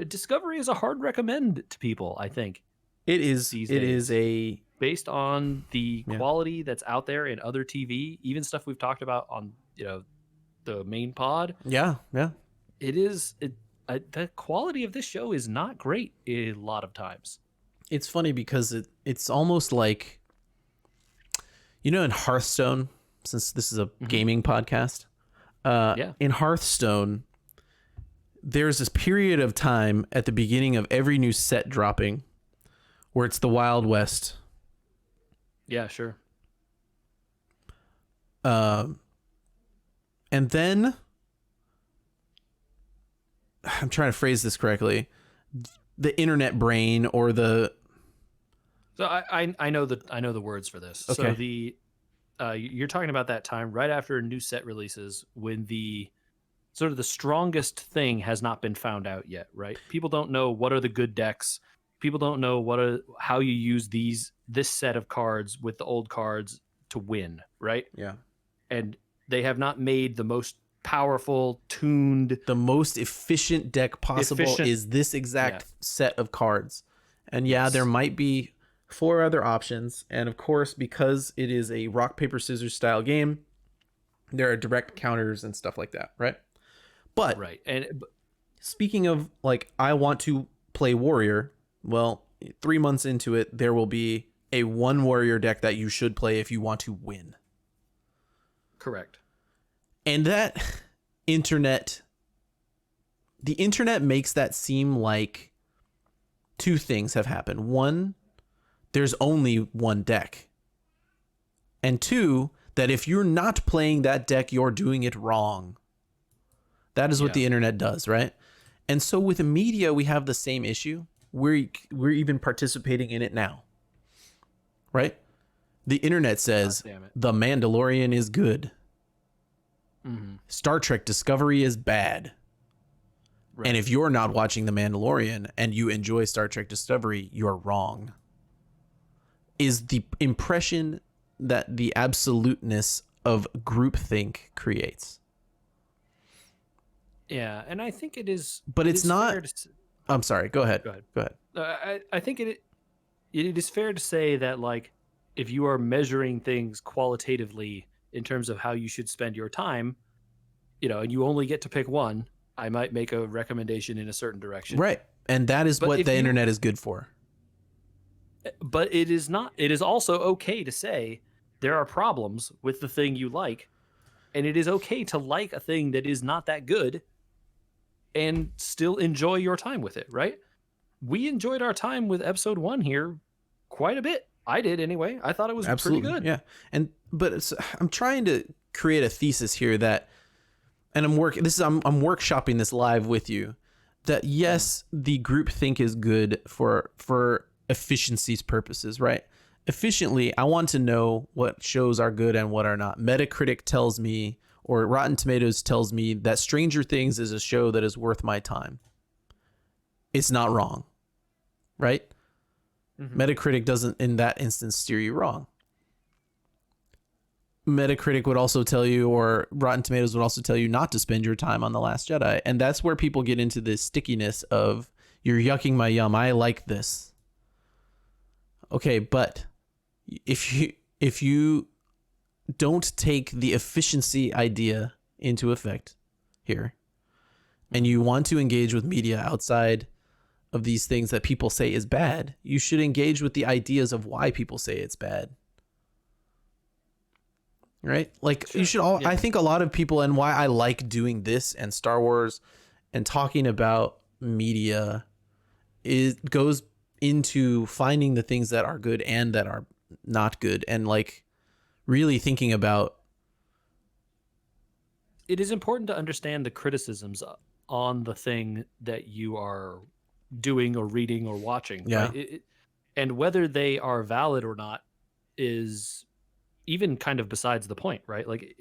Discovery is a hard recommend to people, I think. It is. These It days. is a. Based on the Yeah. quality that's out there in other TV, even stuff we've talked about on, the main pod, Yeah. Yeah. the quality of this show is not great a lot of times. It's funny because it's almost like, in Hearthstone, since this is a gaming podcast, Yeah. in Hearthstone, there's this period of time at the beginning of every new set dropping where it's the Wild West. Yeah, sure. And then I'm trying to phrase this correctly. The internet brain or the So I know the words for this. So Okay. you're talking about that time right after a new set releases when the sort of the strongest thing has not been found out yet, right? People don't know what are the good decks. People don't know how you use this set of cards with the old cards to win, right? yeah, And they have not made the most powerful, tuned. the most efficient deck possible is this exact set of cards. And yeah, Yes. there might be 4 other options, and of course, because it is a rock paper scissors style game, there are direct counters and stuff like that, right? But Right. And speaking of, like, I want to play warrior, well, 3 months into it, there will be a 1 warrior deck that you should play if you want to win. correct. And the internet makes that seem like 2 things have happened. 1, there's only 1 deck. And 2, that if you're not playing that deck, you're doing it wrong. That is what the internet does, right? And so with media, we have the same issue. We're even participating in it now, right? The internet says God damn it. The Mandalorian is good. Mhm. Star Trek Discovery is bad. Right. And if you're not watching The Mandalorian and you enjoy Star Trek Discovery, you're wrong. Is the impression that the absoluteness of groupthink creates. Yeah, and I think it is. But it it's is not- fair to I'm sorry. Go ahead. Go ahead. Go ahead. I think it is fair to say that, like, if you are measuring things qualitatively in terms of how you should spend your time, and you only get to pick one, I might make a recommendation in a certain direction. Right. And that is But what if the you- internet is good for. But it is not. It is also okay to say there are problems with the thing you like, and it is okay to like a thing that is not that good and still enjoy your time with it, right? We enjoyed our time with episode 1 here quite a bit. I did anyway. I thought it was Absolutely. pretty good. Yeah. But I'm trying to create a thesis here that, and I'm workshopping this live with you, that yes, the group think is good for efficiency's purposes, right? Efficiently, I want to know what shows are good and what are not. Metacritic tells me, or Rotten Tomatoes tells me, that Stranger Things is a show that is worth my time. It's not wrong, right? Metacritic doesn't, in that instance, steer you wrong. Metacritic would also tell you, or Rotten Tomatoes would also tell you, not to spend your time on The Last Jedi. And that's where people get into this stickiness of, you're yucking my yum. I like this. Okay, but if you don't take the efficiency idea into effect here, and you want to engage with media outside of these things that people say is bad, you should engage with the ideas of why people say it's bad. Right? Like, Sure. you should I think a lot of people, and why I like doing this and Star Wars and talking about media, goes into finding the things that are good and that are not good, and like really thinking about. It is important to understand the criticisms on the thing that you are doing or reading or watching. Yeah. Right? And whether they are valid or not is even kind of besides the point, right? Like,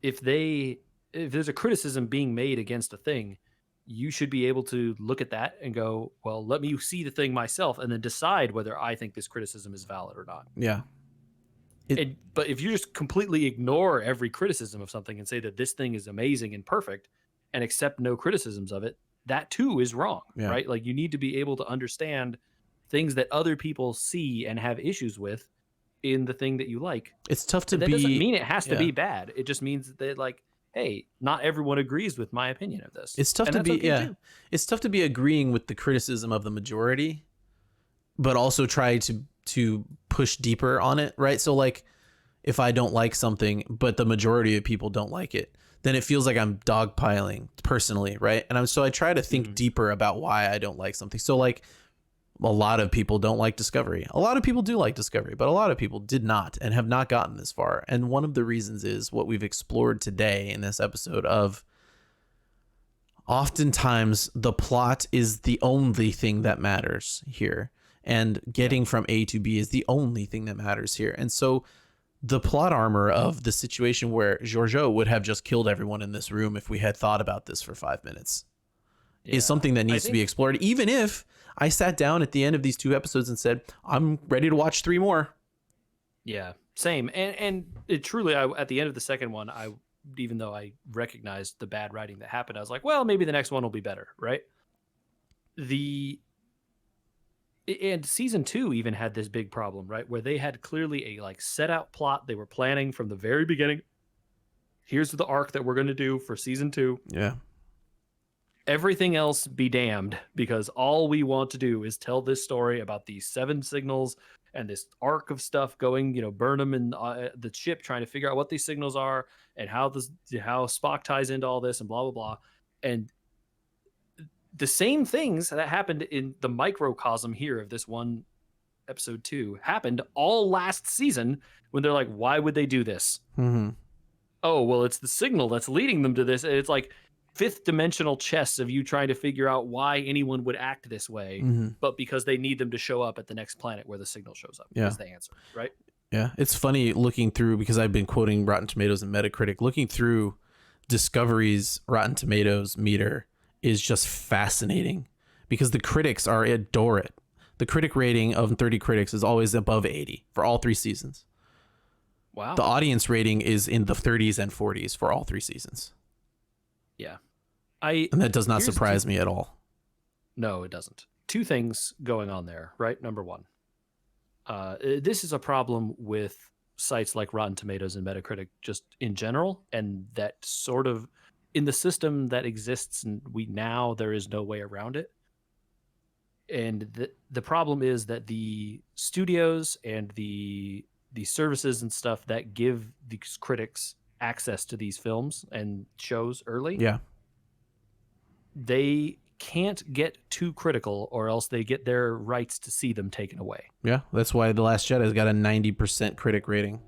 if there's a criticism being made against a thing, you should be able to look at that and go, well, let me see the thing myself and then decide whether I think this criticism is valid or not. Yeah. But if you just completely ignore every criticism of something and say that this thing is amazing and perfect and accept no criticisms of it, that too is wrong, right? Like, you need to be able to understand things that other people see and have issues with in the thing that you like. It's tough to that be. doesn't mean it has to yeah. be bad. It just means that, like, hey, not everyone agrees with my opinion of this. It's tough And to that's be. okay Yeah. too. It's tough to be agreeing with the criticism of the majority, but also try to push deeper on it, right? So, like, if I don't like something, but the majority of people don't like it, then it feels like I'm dogpiling personally, right? And I try to think deeper about why I don't like something. So, like, a lot of people don't like Discovery. A lot of people do like Discovery, but a lot of people did not and have not gotten this far. And one of the reasons is what we've explored today in this episode of, oftentimes the plot is the only thing that matters here, and getting from A to B is the only thing that matters here. And so the plot armor of the situation where Giorgio would have just killed everyone in this room if we had thought about this for 5 minutes is something that needs to be explored. Even if I sat down at the end of these 2 episodes and said, I'm ready to watch 3 more. Yeah, same. And it truly, at the end of the second one, even though I recognized the bad writing that happened, I was like, well, maybe the next one will be better, right? And season 2 even had this big problem, right? Where they had clearly a, like, set out plot they were planning from the very beginning. Here's the arc that we're going to do for season 2. Yeah. Everything else be damned, because all we want to do is tell this story about these 7 signals and this arc of stuff going, Burnham and the ship trying to figure out what these signals are and how Spock ties into all this and blah, blah, blah. And the same things that happened in the microcosm here of this one episode 2 happened all last season when they're like, why would they do this? Mm-hmm. Oh, well, it's the signal that's leading them to this. It's like 5th dimensional chess of you trying to figure out why anyone would act this way, but because they need them to show up at the next planet where the signal shows up is the answer, right? Yeah, it's funny looking through, because I've been quoting Rotten Tomatoes and Metacritic, looking through Discovery's Rotten Tomatoes meter is just fascinating, because the critics adore it. The critic rating of 30 critics is always above 80 for all 3 seasons. Wow. The audience rating is in the 30s and 40s for all 3 seasons. Yeah. And that does not surprise me at all. No, it doesn't. Two things going on there, right? Number one, this is a problem with sites like Rotten Tomatoes and Metacritic just in general, and that sort of in the system that exists, and there is no way around it. And the problem is that the studios and the services and stuff that give these critics access to these films and shows early, Yeah. they can't get too critical or else they get their rights to see them taken away. Yeah. That's why The Last Jedi's got a 90% critic rating,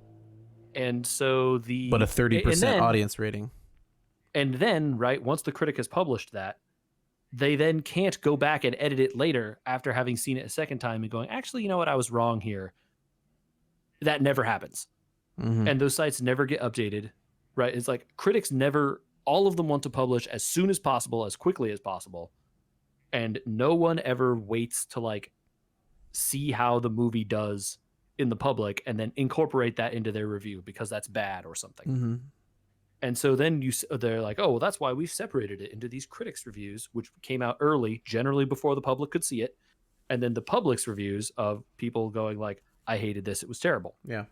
And so but a 30% audience rating. and then, right, once the critic has published that, they then can't go back and edit it later after having seen it a second time and going, actually, you know what, I was wrong here. That never happens. Mm-hmm. And those sites never get updated, right? It's like critics never, all of them want to publish as soon as possible, as quickly as possible. And no one ever waits to like see how the movie does in the public and then incorporate that into their review because that's bad or something. Mm-hmm. And so then they're like, oh, well, that's why we separated it into these critics reviews, which came out early, generally before the public could see it. And then the public's reviews of people going like, I hated this. It was terrible. Yeah.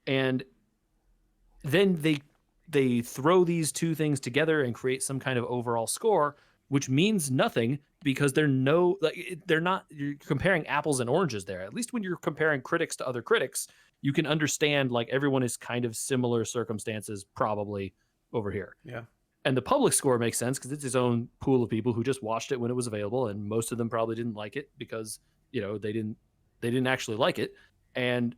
And then they throw these two things together and create some kind of overall score, which means nothing because you're comparing apples and oranges there. At least when you're comparing critics to other critics, you can understand like everyone is kind of similar circumstances probably over here. Yeah. And the public score makes sense because it's its own pool of people who just watched it when it was available, and most of them probably didn't like it because they didn't actually like it, and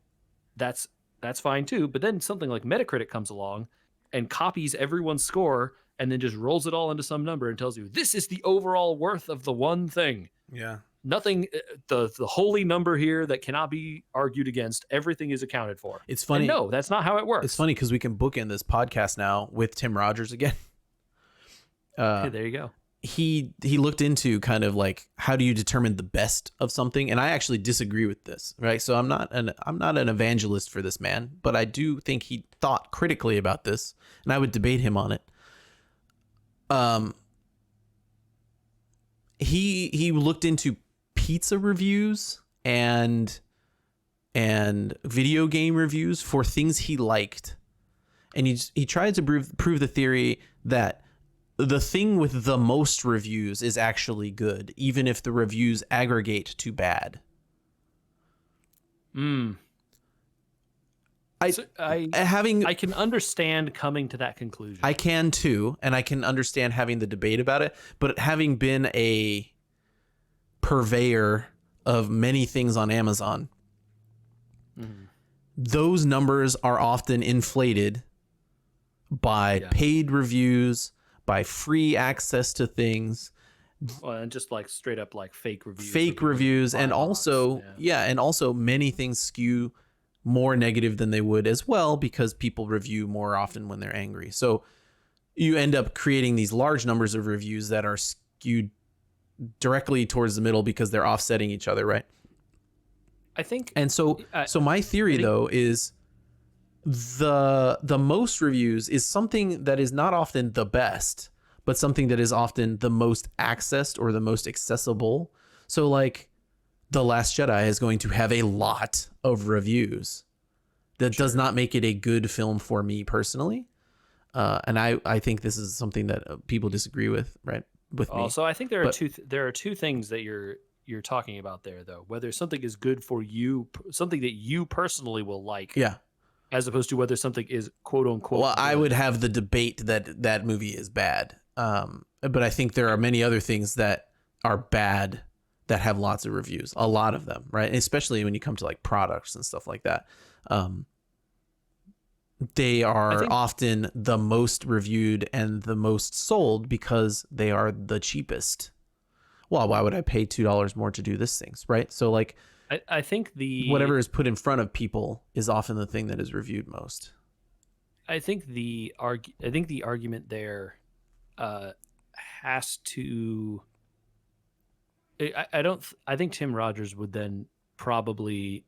that's fine too. But then something like Metacritic comes along and copies everyone's score and then just rolls it all into some number and tells you this is the overall worth of the one thing. Yeah. Nothing, the holy number here that cannot be argued against. Everything is accounted for. It's funny. And no, that's not how it works. It's funny because we can bookend this podcast now with Tim Rogers again. Hey, there you go. He looked into kind of like how do you determine the best of something, and I actually disagree with this, right? So I'm not an evangelist for this man, but I do think he thought critically about this, and I would debate him on it. He looked into pizza reviews and video game reviews for things he liked, and he tried to prove the theory that the thing with the most reviews is actually good, even if the reviews aggregate to bad. I can understand coming to that conclusion. I can too, and I can understand having the debate about it, but having been a purveyor of many things on Amazon, those numbers are often inflated by paid reviews, by free access to things, and just like straight up like fake reviews, and also and also many things skew more negative than they would as well because people review more often when they're angry. So you end up creating these large numbers of reviews that are skewed directly towards the middle because they're offsetting each other, right? I think. And so my theory though is the most reviews is something that is not often the best, but something that is often the most accessed or the most accessible. So like The Last Jedi is going to have a lot of reviews. That does not make it a good film for me personally. And I think this is something that people disagree with, right? With me. So I think there are two things that you're talking about there though. Whether something is good for you, something that you personally will like. Yeah. As opposed to whether something is quote unquote. Well, good. I would have the debate that movie is bad. But I think there are many other things that are bad that have lots of reviews, a lot of them, right? And especially when you come to like products and stuff like that. They are often the most reviewed and the most sold because they are the cheapest. Well, why would I pay $2 more to do this things, right? So like, I think whatever is put in front of people is often the thing that is reviewed most. I think the argument there has to. I think Tim Rogers would then probably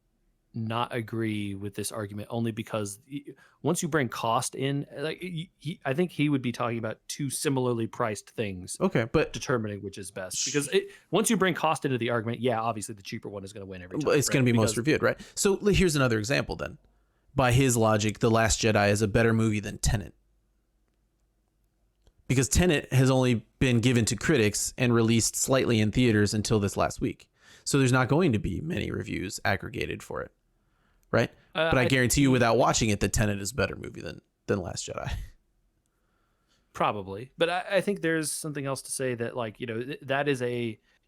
not agree with this argument only because once you bring cost in, like I think he would be talking about two similarly priced things, Okay, but determining which is best. Because once you bring cost into the argument, yeah, obviously the cheaper one is going to win every time. it's going to be most reviewed, right? So here's another example then. By his logic, The Last Jedi is a better movie than Tenet. Because Tenet has only been given to critics and released slightly in theaters until this last week. So there's not going to be many reviews aggregated for it, right? But I guarantee you without watching it that Tenet is a better movie than Last Jedi. Probably. But I think there's something else to say that, like, that is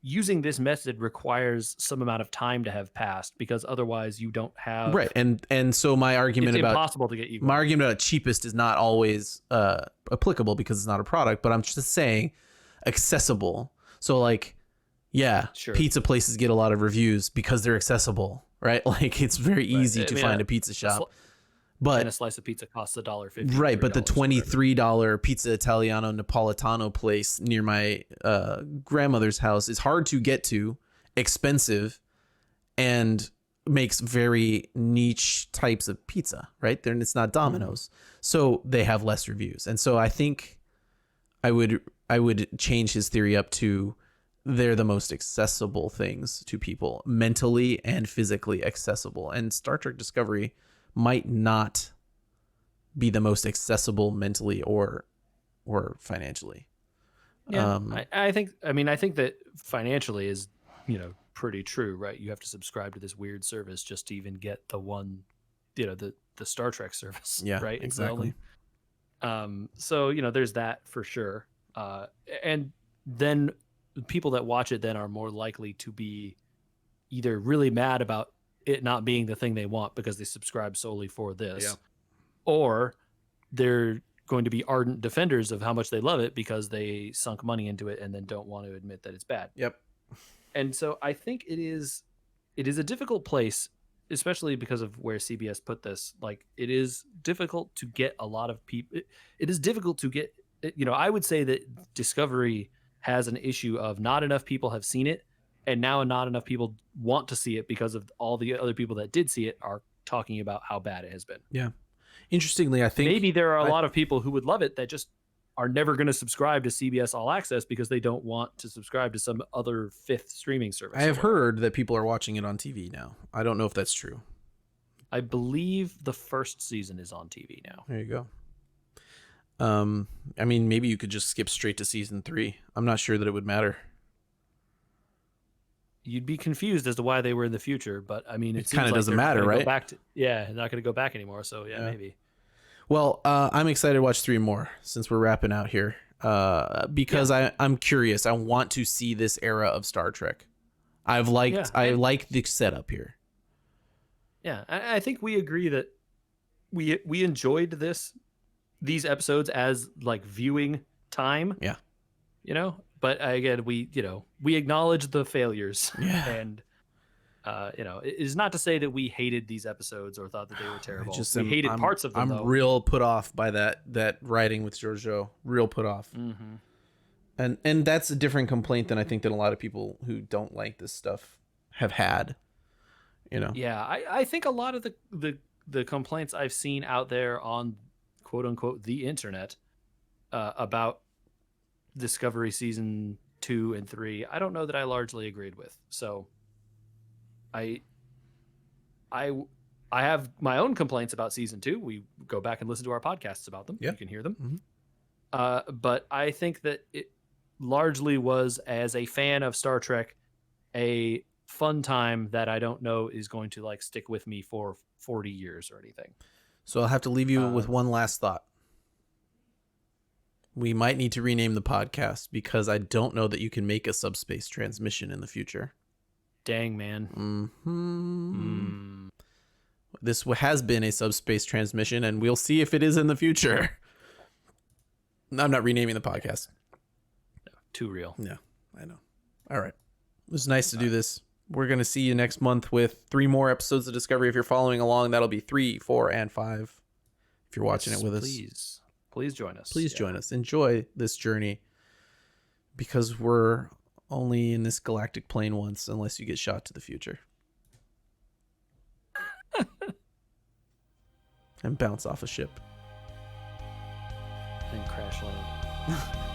using this method requires some amount of time to have passed, because otherwise you don't have right. And so my argument it's about impossible to get even. My argument about cheapest is not always applicable because it's not a product, but I'm just saying accessible. So like, yeah, Sure. Pizza places get a lot of reviews because they're accessible, right? Like it's very easy to find a pizza shop. And a slice of pizza costs $1.50. Right, but the $23 Pizza Italiano Napolitano place near my grandmother's house is hard to get to, expensive, and makes very niche types of pizza, right? Then it's not Domino's. So they have less reviews. And so I think I would change his theory up to they're the most accessible things to people, mentally and physically accessible. And Star Trek Discovery might not be the most accessible mentally or financially. Yeah, I think that financially is, pretty true, right? You have to subscribe to this weird service just to even get the one, the Star Trek service. Yeah, right. Exactly. So, there's that for sure. And then people that watch it then are more likely to be either really mad about it not being the thing they want because they subscribe solely for this, or they're going to be ardent defenders of how much they love it because they sunk money into it and then don't want to admit that it's bad. Yep. And so I think it is a difficult place, especially because of where CBS put this. Like, it is difficult to get a lot of people. It is difficult to get, I would say that Discovery has an issue of not enough people have seen it, and now not enough people want to see it because of all the other people that did see it are talking about how bad it has been. Yeah. Interestingly, I think maybe there are a lot of people who would love it that just are never going to subscribe to CBS All Access because they don't want to subscribe to some other fifth streaming service. I have heard that people are watching it on TV now. I don't know if that's true. I believe the first season is on TV now. There you go. I mean, maybe you could just skip straight to season 3. I'm not sure that it would matter. You'd be confused as to why they were in the future, but I mean, it kind of doesn't matter, right? Not going to go back anymore. So yeah, maybe. Well, I'm excited to watch 3 more since we're wrapping out here. Because I'm curious. I want to see this era of Star Trek. I like the setup here. Yeah, I think we agree that we enjoyed these episodes as like viewing time. Yeah. But again, we acknowledge the failures. Yeah. And it is not to say that we hated these episodes or thought that they were terrible. We hated parts of them. I'm real put off by that writing with Giorgio. Real put off. Mm-hmm. And that's a different complaint than I think that a lot of people who don't like this stuff have had. Yeah, I think a lot of the complaints I've seen out there on quote unquote the internet about Discovery season 2 and 3, I don't know that I largely agreed with. So I have my own complaints about season 2. We go back and listen to our podcasts about them. Yeah. You can hear them. Mm-hmm. But I think that it largely was, as a fan of Star Trek, a fun time that I don't know is going to like stick with me for 40 years or anything. So I'll have to leave you with one last thought. We might need to rename the podcast because I don't know that you can make a subspace transmission in the future. Dang, man. Mm-hmm. This has been a subspace transmission, and we'll see if it is in the future. I'm not renaming the podcast. No, too real. Yeah, I know. All right. It was nice to do this. We're going to see you next month with 3 more episodes of Discovery. If you're following along, that'll be 3, 4, and 5. If you're watching it with us. Please join us. Please join us. Enjoy this journey because we're only in this galactic plane once unless you get shot to the future. and bounce off a ship. And crash land.